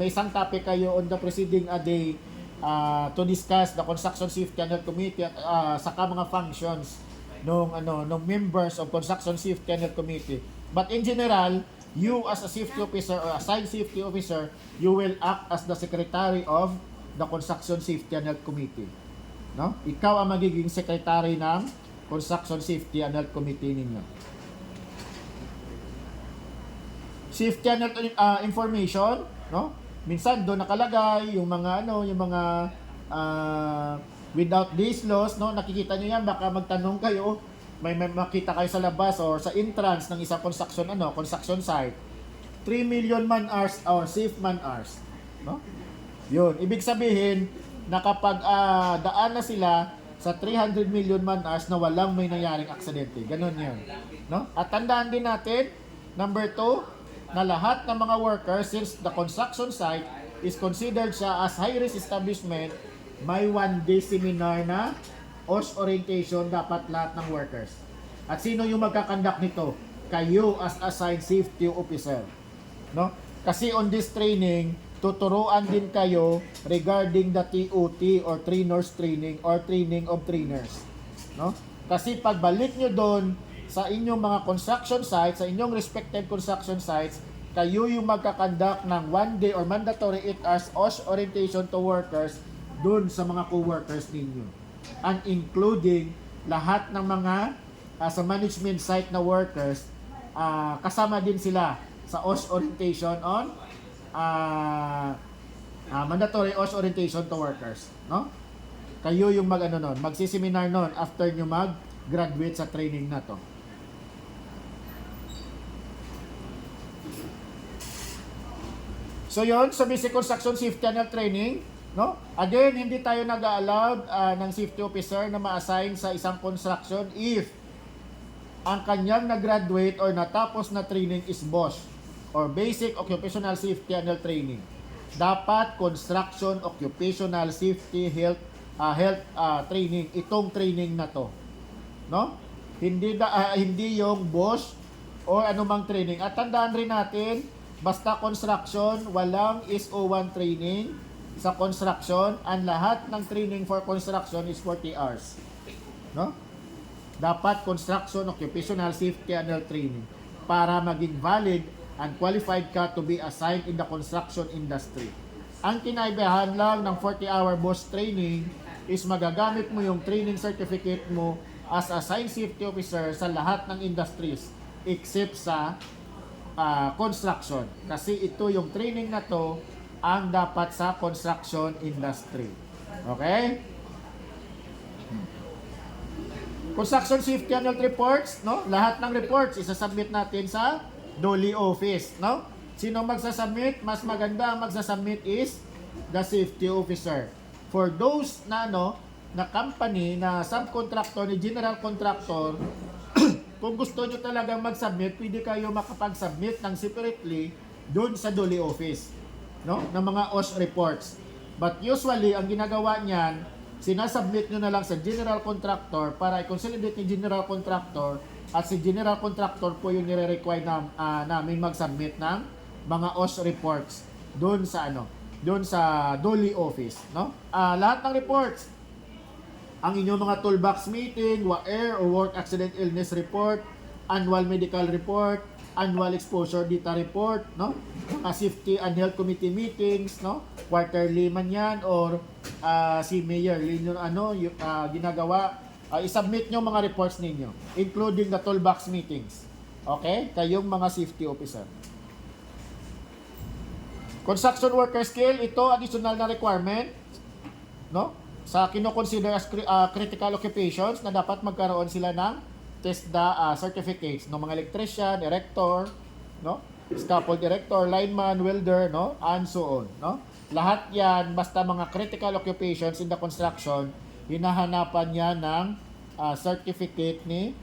isang topic kayo on the preceding day to discuss the Construction Safety Annual Committee at saka mga functions nung members of Construction Safety Annual Committee. But in general, you as a safety officer or assigned safety officer, you will act as the secretary of the Construction Safety Annual Committee. No? Ikaw ang magiging secretary ng Construction Safety Annual Committee ninyo. Safety Annual information, no? Minsan doon nakalagay yung mga without these laws, no? Nakikita niyo yan, baka magtanong kayo, may makita kayo sa labas or sa entrance ng isang construction site. 3 million man hours or safe man hours, no? Yun, ibig sabihin na kapag daan na sila sa 300 million man hours na walang may nangyaring aksidente. Ganon yun. No? At tandaan din natin, number 2, na lahat ng mga workers, since the construction site is considered siya as high-risk establishment, may 1-day seminar na OSH orientation dapat lahat ng workers. At sino yung magkakandak nito? Kayo as assigned safety officer. No? Kasi on this training, tuturuan din kayo regarding the TOT or trainers training or training of trainers. No? Kasi pagbalik nyo doon sa inyong mga construction sites, sa inyong respective construction sites, kayo yung magkakandak ng 1 day or mandatory 8 hours OSH orientation to workers doon sa mga co-workers ninyo. And including lahat ng mga sa management site na workers, kasama din sila sa OSH orientation on mandatory OSH orientation to workers, no? Kayo yung magsiseminar nun after nyo mag-graduate sa training na to. So yon, sa basic construction safety and health training, no? Again, hindi tayo nag-allowed ng safety officer na ma-assign sa isang construction if ang kanyang nag-graduate or natapos na training is BOSH or Basic Occupational Safety and Health Training. Dapat construction occupational safety health training itong training na to, no? Hindi yung BOSH or anumang training. At tandaan rin natin, basta construction, walang SO1 training sa construction, and lahat ng training for construction is 40 hours, no? Dapat construction occupational safety and health training para maging valid and qualified ka to be assigned in the construction industry. Ang kinaibahan lang ng 40-hour BOSH training is magagamit mo yung training certificate mo as assigned safety officer sa lahat ng industries except sa construction. Kasi ito yung training na to ang dapat sa construction industry. Okay? Construction safety and health reports, no? Lahat ng reports isasubmit natin sa DOLE office, no? Sino magsasubmit? Mas maganda ang magsasubmit is the safety officer. For those na na company na subcontractor ni general contractor, kung gusto nyo talagang mag-submit, pwede kayo makapag-submit ng separately doon sa DOLE office, no? Ng mga OSH reports. But usually, ang ginagawa niyan, sinasubmit nyo na lang sa general contractor para i-consolidate ni general contractor, at si general contractor po yung nire-require namin mag-submit ng mga OSH reports doon sa doon sa DOLE office, no? Lahat ng reports, ang inyong mga toolbox meeting, WAER or work accident illness report, annual medical report, annual exposure data report, no? Mga safety and health committee meetings, no? Quarterly man yan or si mayor ginagawa, i-submit nyo mga reports ninyo including the toolbox meetings. Okay? Kayong mga safety officer. Construction worker skill, ito additional na requirement, no? Sa kino-consider as critical occupations na dapat magkaroon sila ng TESDA certificates ng mga electrician, erector, no? Scaffold erector, lineman, welder, no? And so on, no? Lahat yan, basta mga critical occupations in the construction, hinahanapan niya ng certificate ni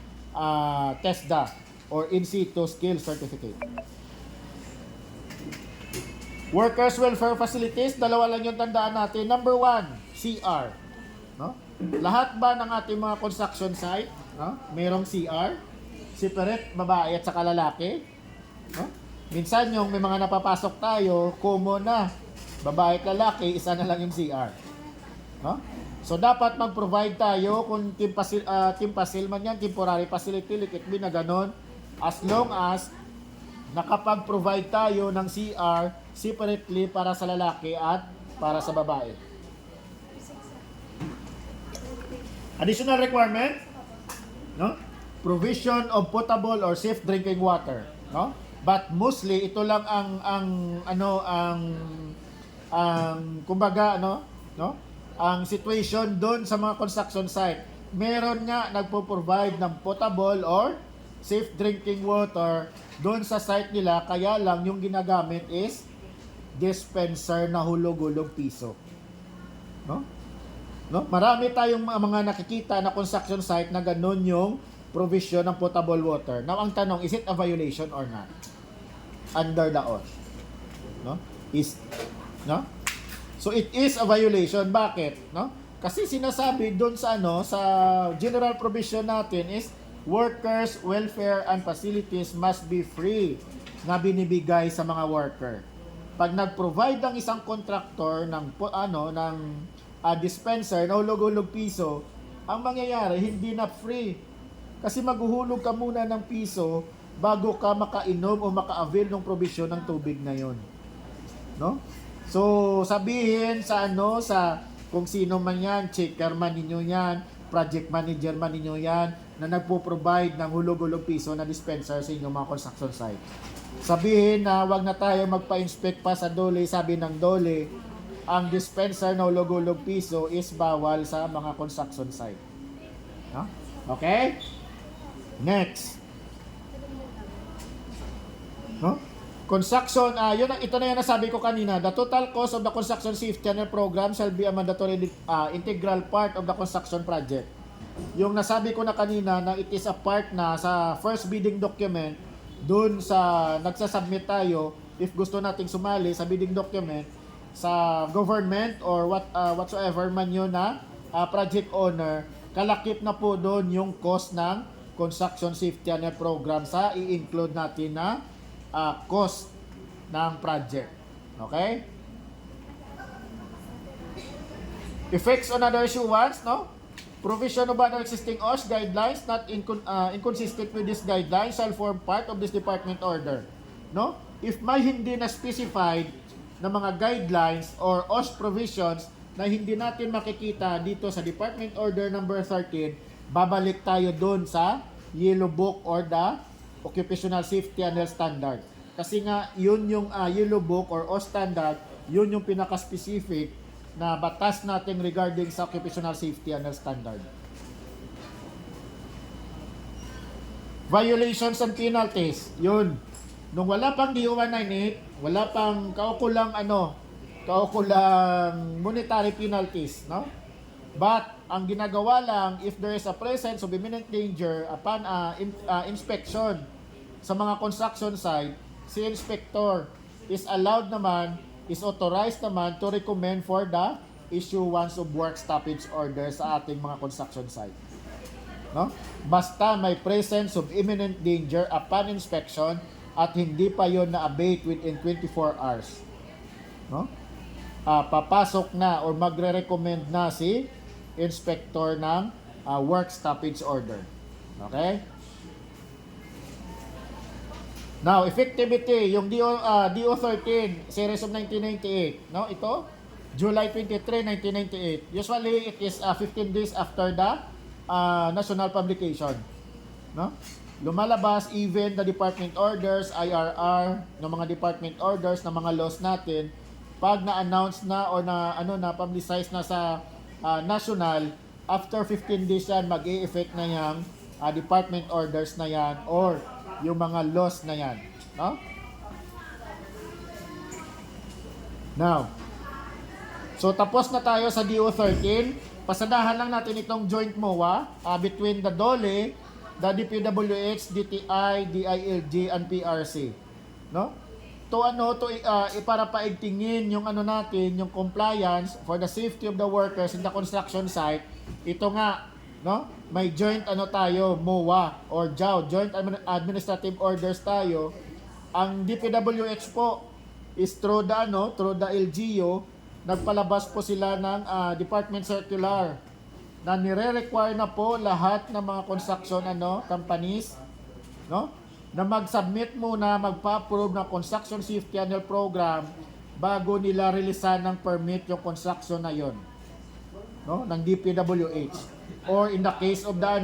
TESDA or in situ skill certificate. Workers welfare facilities, dalawa lang yung tandaan natin. Number 1, CR, no? Lahat ba ng ating mga construction site, no? Merong CR, separate babae at saka lalaki, no? Minsan yung may mga napapasok tayo, common na, babae at lalaki, isa na lang yung CR, no? So dapat mag-provide tayo kung team facil man yan, temporary facility, likit na ganon, as long as nakapag-provide tayo ng CR separately para sa lalaki at para sa babae. Additional requirement, no? Provision of potable or safe drinking water, no? But mostly ito lang kumbaga no? Ang situation doon sa mga construction site. Meron nga nagpo-provide ng potable or safe drinking water doon sa site nila, kaya lang yung ginagamit is dispenser na hulog-hulog piso. No? Marami tayong mga nakikita na construction site na ganun yung provision ng potable water. Now, ang tanong, is it a violation or not? Under the OSH. No? So, it is a violation. Bakit? No? Kasi sinasabi doon sa sa general provision natin is workers, welfare, and facilities must be free na binibigay sa mga worker. Pag nag-provide ang isang contractor ng dispenser na hulog-hulog piso, ang mangyayari, hindi na free. Kasi maghuhulog ka muna ng piso bago ka makainom o maka-avail ng provision ng tubig na yon. No? So, sabihin sa sa kung sino man yan, checker man ninyo yan, project manager man ninyo yan, na nagpo-provide ng hulog-hulog piso na dispenser sa inyong mga construction site. Sabihin na wag na tayo magpa-inspect pa sa DOLE, sabi ng DOLE, ang dispenser na hulog-hulog piso is bawal sa mga construction site. No? Okay? Next. No? Construction, ito na yan nasabi ko kanina. The total cost of the construction safety channel program shall be a mandatory integral part of the construction project. Yung nasabi ko na kanina na it is a part na sa first bidding document, dun sa nagsasubmit tayo, if gusto nating sumali sa bidding document, sa government or whatsoever man yun na project owner, kalakip na po doon yung cost ng construction safety channel program sa i-include natin na cost ng project. Okay? Effects on other issuance, no? Provision of other existing OSH guidelines not inconsistent with this guidelines shall form part of this department order. No? If may hindi na specified na mga guidelines or OSH provisions na hindi natin makikita dito sa department order number 13, babalik tayo doon sa Yellow Book or the Occupational Safety Annual Standard. Kasi nga, yun yung Yellow Book or OSH standard, yun yung pinaka-specific na batas natin regarding sa Occupational Safety Annual Standard. Violations and penalties, yun. Nung wala pang DO 198, wala pang kaukulang monetary penalties, no? But ang ginagawa lang, if there is a presence of imminent danger upon inspection sa mga construction site, si inspector is allowed naman, is authorized naman to recommend for the issuance of work stoppage order sa ating mga construction site. No? Basta may presence of imminent danger upon inspection at hindi pa yon na-abate within 24 hours. No? Papasok na or magre-recommend na si inspector ng work stoppage order. Okay? Now, effectivity, yung DO13 series of 1998, no? Ito, July 23, 1998. Usually it is 15 days after the national publication, no? Lumalabas even the department orders, IRR, ng mga department orders ng mga laws natin, pag na-announce na or na-publicize na sa national, after 15 days yan, mag-i-effect na yung department orders na yan or yung mga laws na yan. No? Now, so tapos na tayo sa DO13. Pasadahan lang natin itong joint MOA between the DOLE, the DPWH, DTI, DILG, and PRC. No? Para paigtingin yung natin, yung compliance for the safety of the workers in the construction site. Ito nga, no? May joint tayo, MOA or JAW, Joint Administrative Orders tayo. Ang DPWH po is through the LGU, nagpalabas po sila ng department circular na nire-require na po lahat ng mga construction companies, no? Na mag-submit muna, magpa-approve ng construction safety annual program bago nila releasean ng permit yung construction na yon, no, ng DPWH. Or in the case of the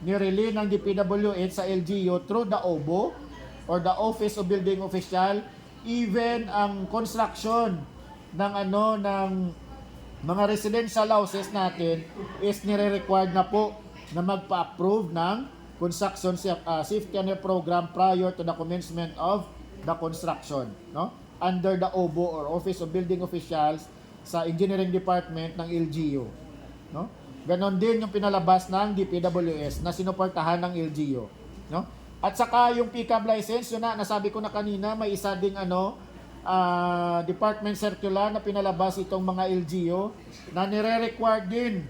nirelease ng DPWH sa LGU through the OBO or the Office of Building Official, even ang construction ng mga residential houses natin is nire-required na po na magpa-approve ng construction safety annual program prior to the commencement of the construction, no? Under the OBO or Office of Building Officials sa Engineering Department ng LGU, no? Ganon din yung pinalabas ng DPWS na sinuportahan ng LGU, no? At saka yung pickup license, yun nasabi ko na kanina, may isa ding department circular na pinalabas itong mga LGU na nire-require din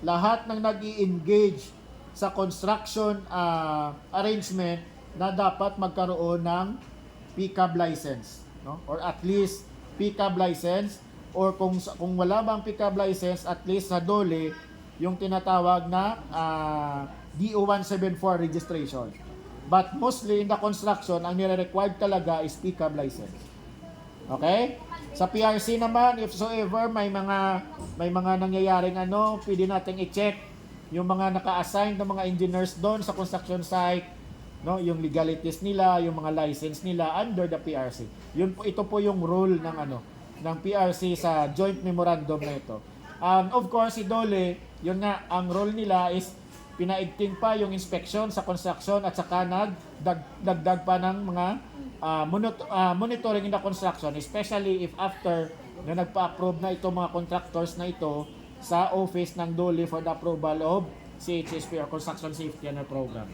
lahat ng nag-i-engage sa construction arrangement na dapat magkaroon ng pickup license, no? Or at least pickup license or kung wala bang pickup license, at least sa DOLE, yung tinatawag na DO-174 registration. But mostly in the construction, ang nire-required talaga is pickup license. Okay? Sa PRC naman, if so ever may mga nangyayaring pwede nating i-check yung mga naka-assign ng mga engineers doon sa construction site, no, yung legalities nila, yung mga license nila under the PRC. Ito po yung rule ng PRC sa joint memorandum na ito. Of course, si DOLE, yun nga, ang role nila is pinaigting pa yung inspection sa construction at saka nagdagdag pa ng mga monitoring in the construction, especially if after na nagpa-approve na itong mga contractors na ito sa office ng DOLE for the approval of CHSP or Construction Safety and Program.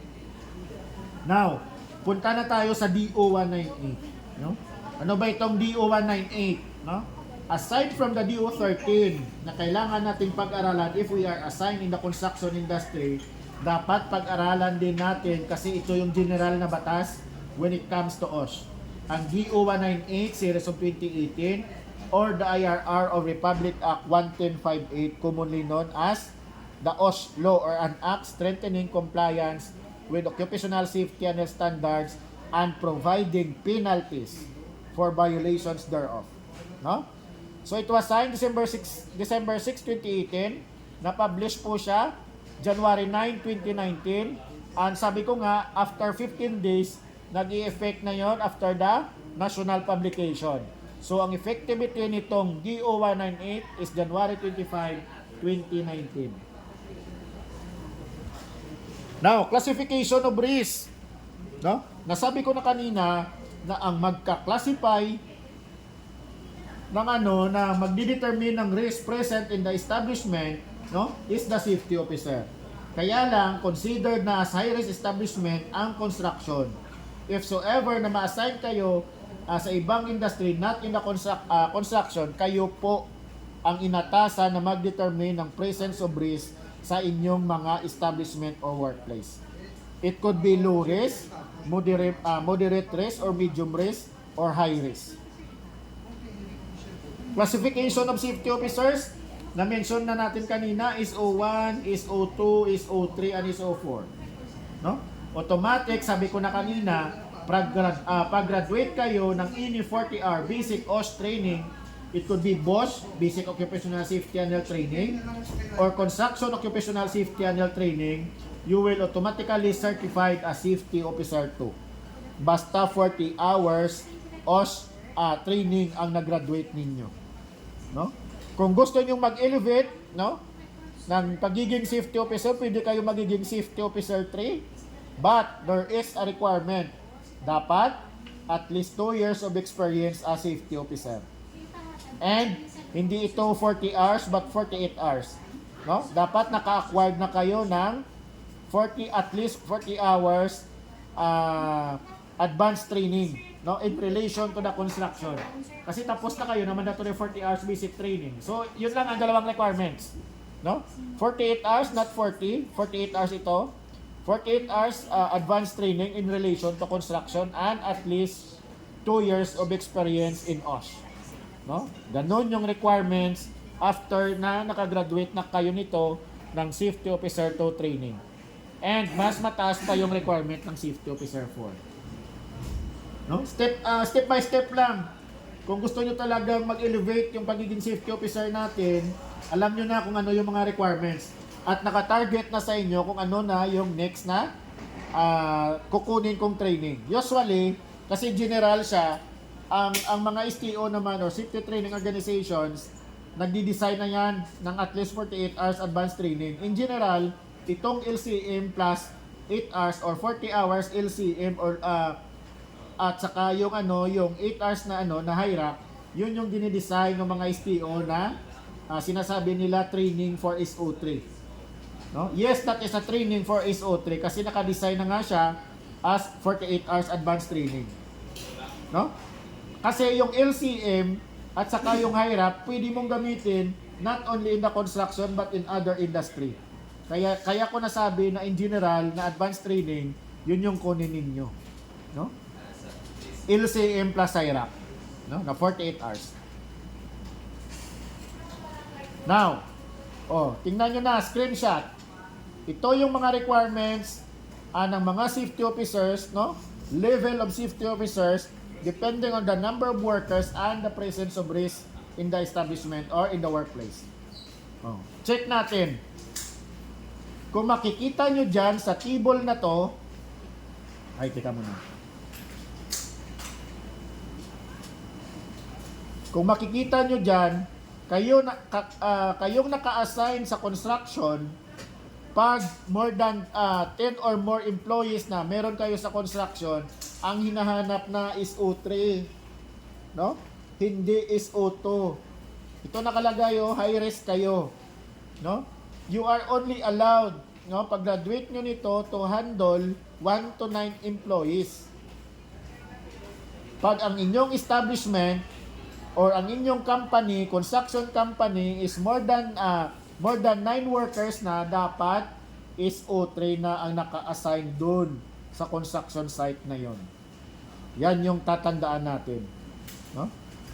Now, punta na tayo sa DO-198. No? Ano ba itong DO-198? No? Aside from the DO-13 na kailangan nating pag-aralan if we are assigned in the construction industry, dapat pag-aralan din natin kasi ito yung general na batas when it comes to OSH. Ang DO-198 Series of 2018 or the IRR of Republic Act 11058, commonly known as the OSH Law or an act strengthening compliance with occupational safety and health standards and providing penalties for violations thereof. No? So it was signed December 6, 2018. Na-publish po siya January 9, 2019. And sabi ko nga, after 15 days, nag-i-effect na yon after the national publication. So ang effectivity nitong DO-198 is January 25, 2019. Now, classification of risk. No? Nasabi ko na kanina na ang magka-classify ng na magdidetermine ng risk present in the establishment, no, is the safety officer. Kaya lang considered na as high risk establishment ang construction. If so ever na ma-assign kayo sa ibang industry not in the construction, kayo po ang inatasan na mag-determine ng presence of risk sa inyong mga establishment or workplace. It could be low risk, moderate risk, or medium risk, or high risk. Classification of safety officers, na-mention na natin kanina, is O1, is O2, is O3, and is O4. No? Automatic, sabi ko na kanina, pag-graduate kayo ng any 40-hour basic OSH training, it could be BOSH, Basic Occupational Safety and Health Training, or Construction Occupational Safety and Health Training, you will automatically certified as Safety Officer 2. Basta 40 hours OSH training ang nag-graduate ninyo. No? Kung gusto niyo mag-elevate, no, ng pagiging safety officer, pwede kayo magiging safety officer 3, but there is a requirement. Dapat at least 2 years of experience as safety officer. And hindi ito 40 hours but 48 hours. No? Dapat naka-acquired na kayo ng at least 40 hours advanced training, no, in relation to the construction. Kasi tapos na kayo na mandatory 40 hours basic training. So, yun lang ang dalawang requirements. No? 48 hours, not 40. 48 hours ito. 48 hours advanced training in relation to construction and at least 2 years of experience in OSH. No? Ganon yung requirements after na nakagraduate na kayo nito ng Safety Officer 2 training. And mas mataas pa yung requirement ng Safety Officer 4. No? Step by step lang. Kung gusto nyo talagang mag-elevate yung pagiging safety officer natin, alam nyo na kung ano yung mga requirements. At naka-target na sa inyo kung ano na yung next na kukunin kong training. Usually, kasi general siya, ang mga STO naman or safety training organizations, nagdi-design na yan ng at least 48 hours advanced training. In general, itong LCM plus 8 hours or 40 hours LCM or at saka yung yung 8 hours na high-rack, yun yung dinidesign ng mga STO na sinasabi nila training for SO3. No? Yes, that is a training for SO3 kasi naka-design na nga siya as 48 hours advanced training. No? Kasi yung LCM at saka yung high-rack, pwede mong gamitin not only in the construction but in other industry. Kaya ko nasabi na in general na advanced training, yun yung kunin ninyo. No? LCM plus high-rack, no? Na 48 hours. Now, tingnan nyo na, screenshot. Ito yung mga requirements ng mga safety officers, no? Level of safety officers depending on the number of workers and the presence of risk in the establishment or in the workplace. Check natin. Kung makikita nyo dyan sa table na to, ay, teka muna. Kung makikita nyo dyan, kayong naka-assign sa construction, pag more than 10 or more employees na meron kayo sa construction, ang hinahanap na is O3. No? Hindi is O2. Ito nakalagay, high risk kayo. No? You are only allowed, no, pag-graduate nyo nito to handle 1 to 9 employees. Pag ang inyong establishment or ang inyong company, construction company is more than 9 workers na, dapat is O3 na ang naka-assign dun sa construction site na yon. Yan yung tatandaan natin. No?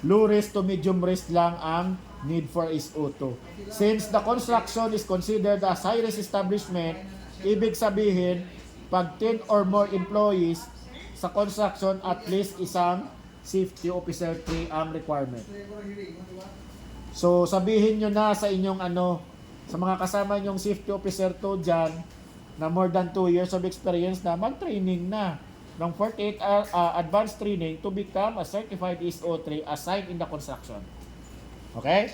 Low risk to medium risk lang ang need for is O2. Since the construction is considered as high risk establishment, ibig sabihin, pag 10 or more employees sa construction, at least isang safety officer 3 ang requirement. So, sabihin nyo na sa inyong sa mga kasama nyong safety officer 2 dyan, na more than 2 years of experience na, mag-training na ng 48 advanced training to become a certified ISO3 assigned in the construction. Okay?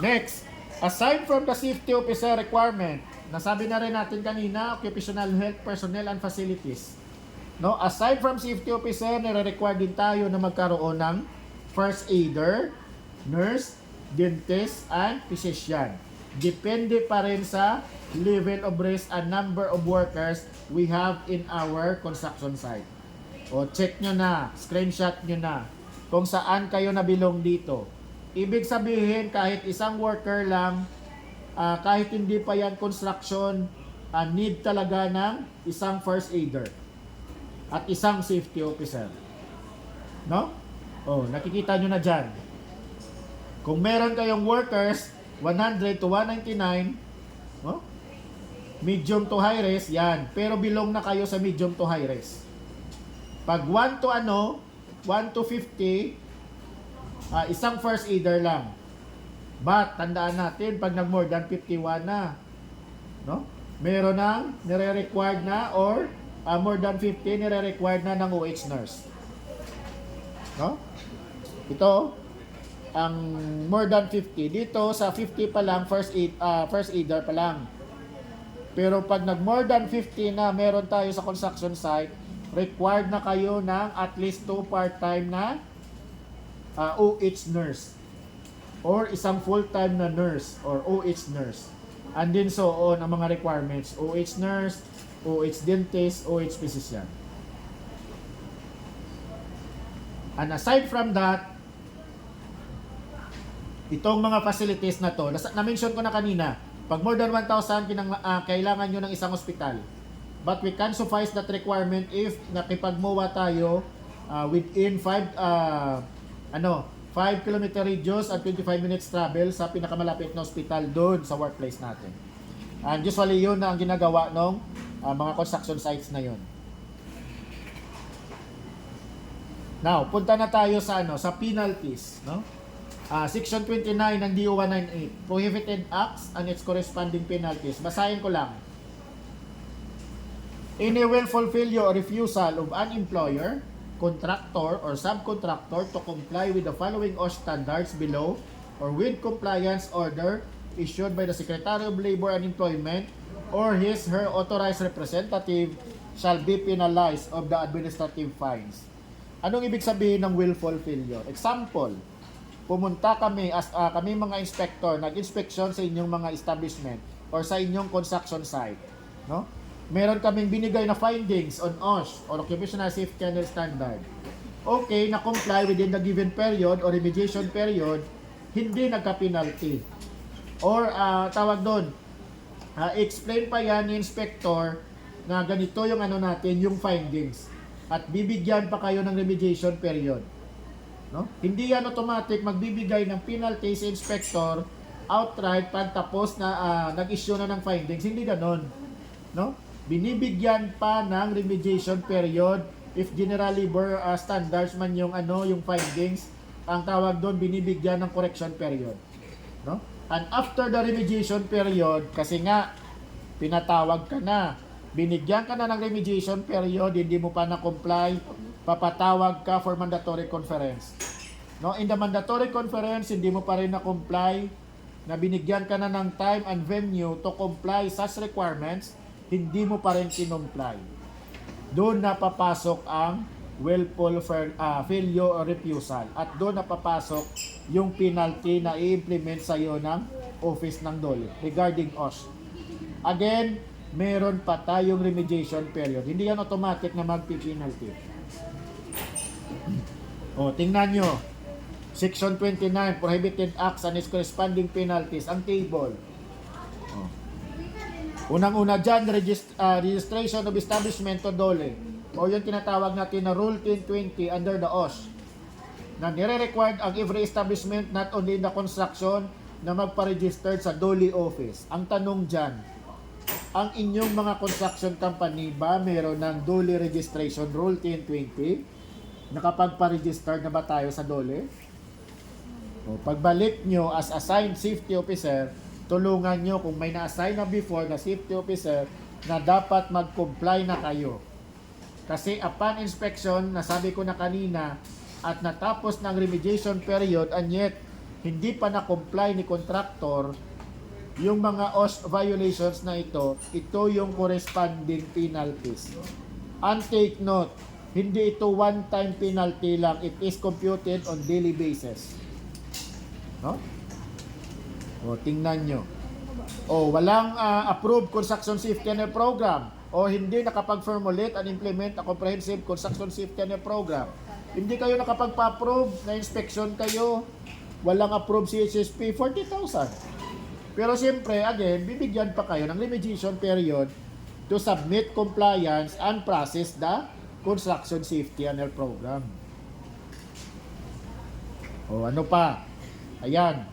Next, aside from the safety officer requirement, nasabi na rin natin kanina, occupational health personnel and facilities. No, aside from safety officer, nire-require din tayo na magkaroon ng first aider, nurse, dentist, and physician. Depende pa rin sa level of risk and number of workers we have in our construction site. O check nyo na, screenshot nyo na kung saan kayo nabilong dito. Ibig sabihin, kahit isang worker lang, kahit hindi pa yan construction, need talaga ng isang first aider at isang safety officer. No? Nakikita nyo na dyan. Kung meron kayong workers, 100 to 199, no? Medium to high risk, yan. Pero belong na kayo sa medium to high risk. Pag 1 to 50, isang first aider lang. But, tandaan natin, pag nag-more than 51 na, no? Meron nang nire-required na, or more than 50, nire-required na ng OH nurse. No? Ito, ang more than 50. Dito, sa 50 pa lang, first aider pa lang. Pero pag nag-more than 50 na meron tayo sa construction site, required na kayo ng at least 2 part-time na OH nurse or isang full-time na nurse or OH nurse. And then so on ang mga requirements, OH nurse, OH dentist, OH physician. And aside from that, itong mga facilities na to, na-mention ko na kanina, pag more than 1,000, kailangan nyo ng isang ospital. But we can suffice that requirement if nakipag-MOA tayo within 5 kilometer radius at 25 minutes travel sa pinakamalapit na ospital doon sa workplace natin. And usually yun na ang ginagawa ng mga construction sites na yun. Now, punta na tayo sa sa penalties, no? Section 29 ng DO 198, Prohibited Acts and its corresponding penalties. Basahin ko lang. Any willful failure or refusal of an employer, contractor, or subcontractor to comply with the following OSH standards below or with compliance order issued by the Secretary of Labor and Employment or his/her authorized representative shall be penalized of the administrative fines. Anong ibig sabihin ng willful failure? Example, pumunta kami kami mga inspector, nag-inspection sa inyong mga establishment or sa inyong construction site, no? Meron kaming binigay na findings on OSH or Occupational Safety and Health Standard. Okay, na-comply within the given period or remediation period, hindi nagka-penalty. Or tawag doon, explain pa yan ni inspector na ganito yung natin, yung findings. at bibigyan pa kayo ng remediation period. No? Hindi yan automatic magbibigay ng penalty sa inspector outright pag tapos na nag-issue na ng findings. Hindi ganon. No? Binibigyan pa ng remediation period if general labor standards man yung yung findings. Ang tawag doon, binibigyan ng correction period. No? And after the remediation period, kasi nga pinatawag ka na, binigyan ka na ng remediation period, hindi mo pa na-comply, papatawag ka for mandatory conference. No, in the mandatory conference, hindi mo pa rin na-comply, na binigyan ka na ng time and venue to comply such requirements, hindi mo pa rin kinomply. Doon na papasok ang willful failure or refusal. At doon na papasok yung penalty na i-implement sa iyo ng office ng DOLE regarding OSH. Again, meron pa tayong remediation period. Hindi yan automatic na magpi-penalty. O, tingnan nyo. Section 29, Prohibited Acts and its corresponding penalties. Ang table. O. Unang-una dyan, registration of establishment to DOLE. O yung tinatawag natin na Rule 1020 under the OSH. Na nire-required ang every establishment, not only in the construction, na magpa-registered sa DOLE office. Ang tanong dyan, ang inyong mga construction company ba meron ng DOLE registration rule 1020? Nakapagpa-register na ba tayo sa DOLE? O, pagbalik nyo as assigned safety officer, tulungan nyo kung may na-assign na before na safety officer na dapat mag-comply na kayo. Kasi upon inspection, nasabi ko na kanina, at natapos ng remediation period and yet hindi pa na-comply ni contractor, yung mga OSH violations na ito yung corresponding penalties. And take note, hindi ito one-time penalty lang, it is computed on daily basis. No? O, tingnan nyo. O, walang approved construction safety and program, o hindi nakapag-formulate and implement a comprehensive construction safety and program. Hindi kayo nakapagpa-approve na inspection kayo, walang approved CHSP, 40,000. Pero siyempre, again, bibigyan pa kayo ng remediation period to submit compliance and process the construction safety and health program. O ano pa? Ayan.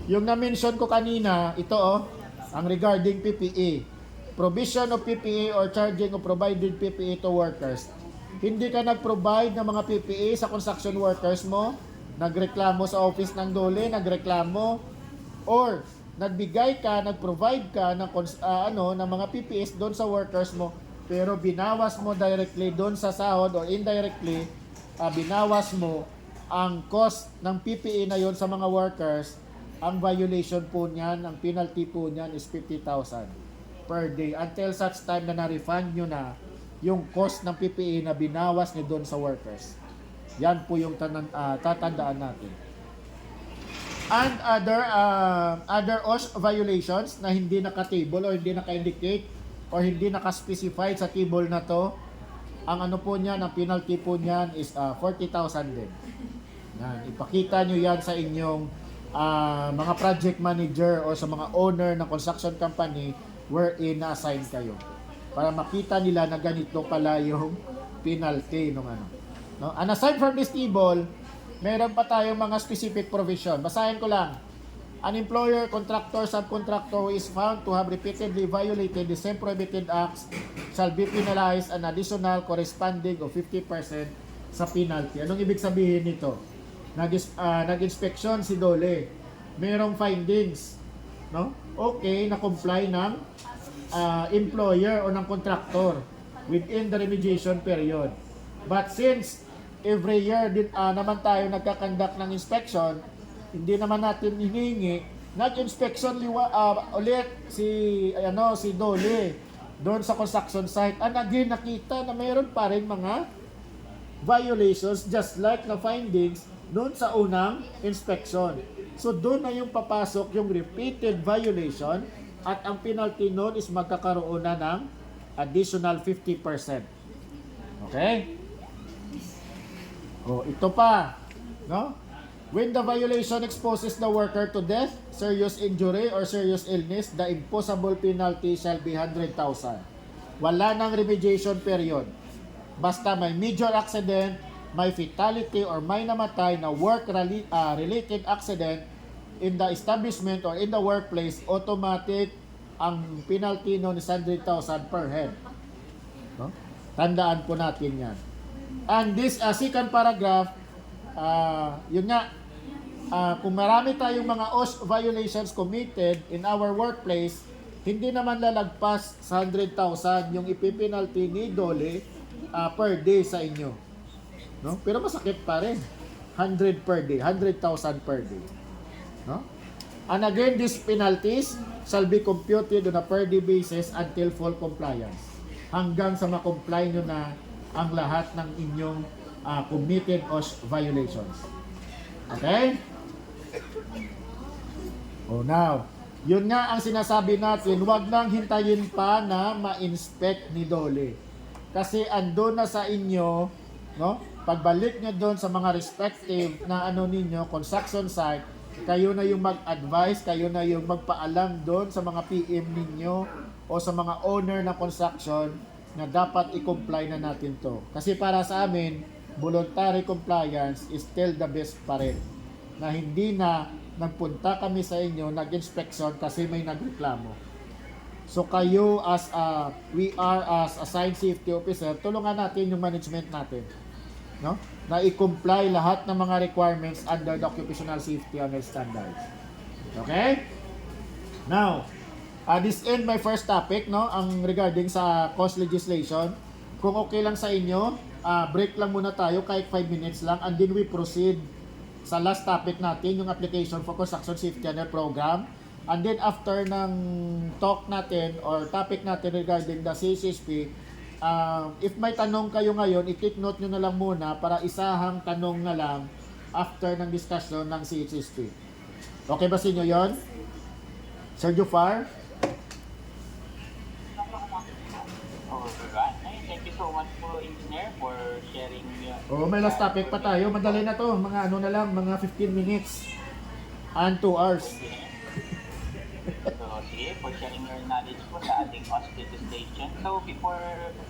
Yung na-mention ko kanina, ito ang regarding PPE. Provision of PPE or charging of provided PPE to workers. Hindi ka nag-provide ng mga PPE sa construction workers mo, nagreklamo sa office ng DOLE, nagreklamo, or nagbigay ka, nag-provide ka ng ng mga PPEs doon sa workers mo, pero binawas mo directly doon sa sahod or indirectly, binawas mo ang cost ng PPE na yon sa mga workers. Ang violation po niyan, ang penalty po niyan is 50,000 per day until such time na na-refund nyo na yung cost ng PPE na binawas niyo doon sa workers. Yan po yung tatandaan natin. And other OSH violations na hindi naka-table o hindi naka-indicate o hindi naka-specified sa table na to, ang ano po niyan, ang penalty po niyan is 40,000 din. Yan, ipakita nyo yan sa inyong mga project manager o sa mga owner ng construction company wherein na-assign kayo. Para makita nila na ganito pala yung penalty nung ano. No? And aside from this table, meron pa tayong mga specific provision. Basahin ko lang. An employer, contractor, subcontractor who is found to have repeatedly violated the same prohibited acts shall be penalized an additional corresponding of 50% sa penalty. Anong ibig sabihin nito? Nag-inspection si DOLE. Merong findings. No? Okay, na-comply ng employer o ng contractor within the remediation period. But since every year din naman tayo nagkakandak ng inspection, hindi naman natin hinihingi, nag-inspection ulit si DOLE doon sa construction site. And again, nakita na mayroon pa rin mga violations just like na findings doon sa unang inspection. So doon na yung papasok yung repeated violation at ang penalty noon is magkakaroon na ng additional 50%. Okay? Oh, ito pa, no? When the violation exposes the worker to death, serious injury, or serious illness, the imposable penalty shall be 100,000. Wala nang remediation period. basta may major accident, may fatality or may namatay na work-related accident in the establishment or in the workplace, automatic ang penalty nun is 100,000 per head. No? Tandaan po natin yan. And this second paragraph, yun nga, kung marami tayong mga OSH violations committed in our workplace, hindi naman lalagpas sa 100,000 yung ipipinalty ni DOLE per day sa inyo. No? Pero masakit pa rin. 100 per day, 100,000 per day. No? And again, these penalties shall be computed on a per day basis until full compliance. Hanggang sa ma-comply nyo na ang lahat ng inyong committed OSH violations. Okay? Oh, now, yun nga ang sinasabi natin, huwag nang hintayin pa na ma-inspect ni DOLE. Kasi ando na sa inyo, no? Pagbalik nyo doon sa mga respective na ninyo, construction site, kayo na yung mag-advise, kayo na yung magpaalam doon sa mga PM ninyo o sa mga owner ng construction na dapat i-comply na natin to. Kasi para sa amin, voluntary compliance is still the best pa rin. Na hindi na nagpunta kami sa inyo, nag-inspection kasi may nagreklamo. So kayo we are as assigned safety officer, tulungan natin yung management natin. No? Na i-comply lahat ng mga requirements under the occupational safety and health standards. Okay? Now, this end my first topic, no, ang regarding sa cost legislation. Kung okay lang sa inyo, break lang muna tayo kahit 5 minutes lang and then we proceed sa last topic natin, yung application for construction safety and health program. And then after ng talk natin or topic natin regarding the CCSP, if may tanong kayo ngayon, i-take note nyo na lang muna para isahang tanong na lang after ng discussion ng CHSP. Okay ba sa inyo yun? Sir Jufar? Alright. Thank you so much po, Engineer, for sharing your... May last topic pa tayo. Madali na to. Mga na lang, mga 15 minutes and 2 hours. So, sige, for sharing your knowledge po sa ating cost legislation. So, before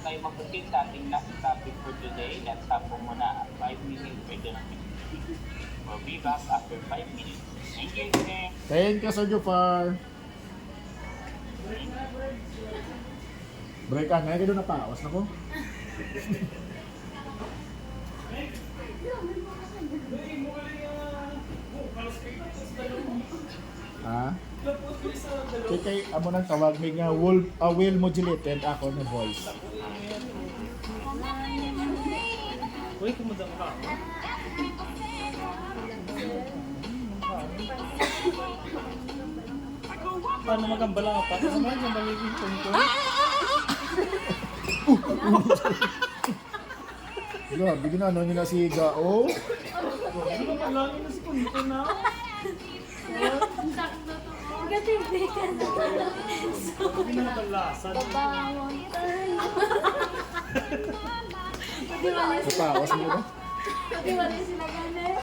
tayo mag-proceed sa ating last topic for today, let's have po muna 5 minutes break na natin. We'll be back after 5 minutes. Thank you, Engineer. Thank you, Sir Jufar. Break ka. Ngayon ka doon napaos na ko. Kay amo nang tawag may nga will modulated ako na voice. Uy, kumuda ka. Paano magambala ka pa? Ano naman yung magiging punto? Grabe, ginano nyo na si Gao. Ano ba palangin na si punto na? Gatindi ka na. Hindi na napalasan. Babawang tayo. Pag-iwalay sila. Napaos mo ba? Pag-iwalay sila ganun.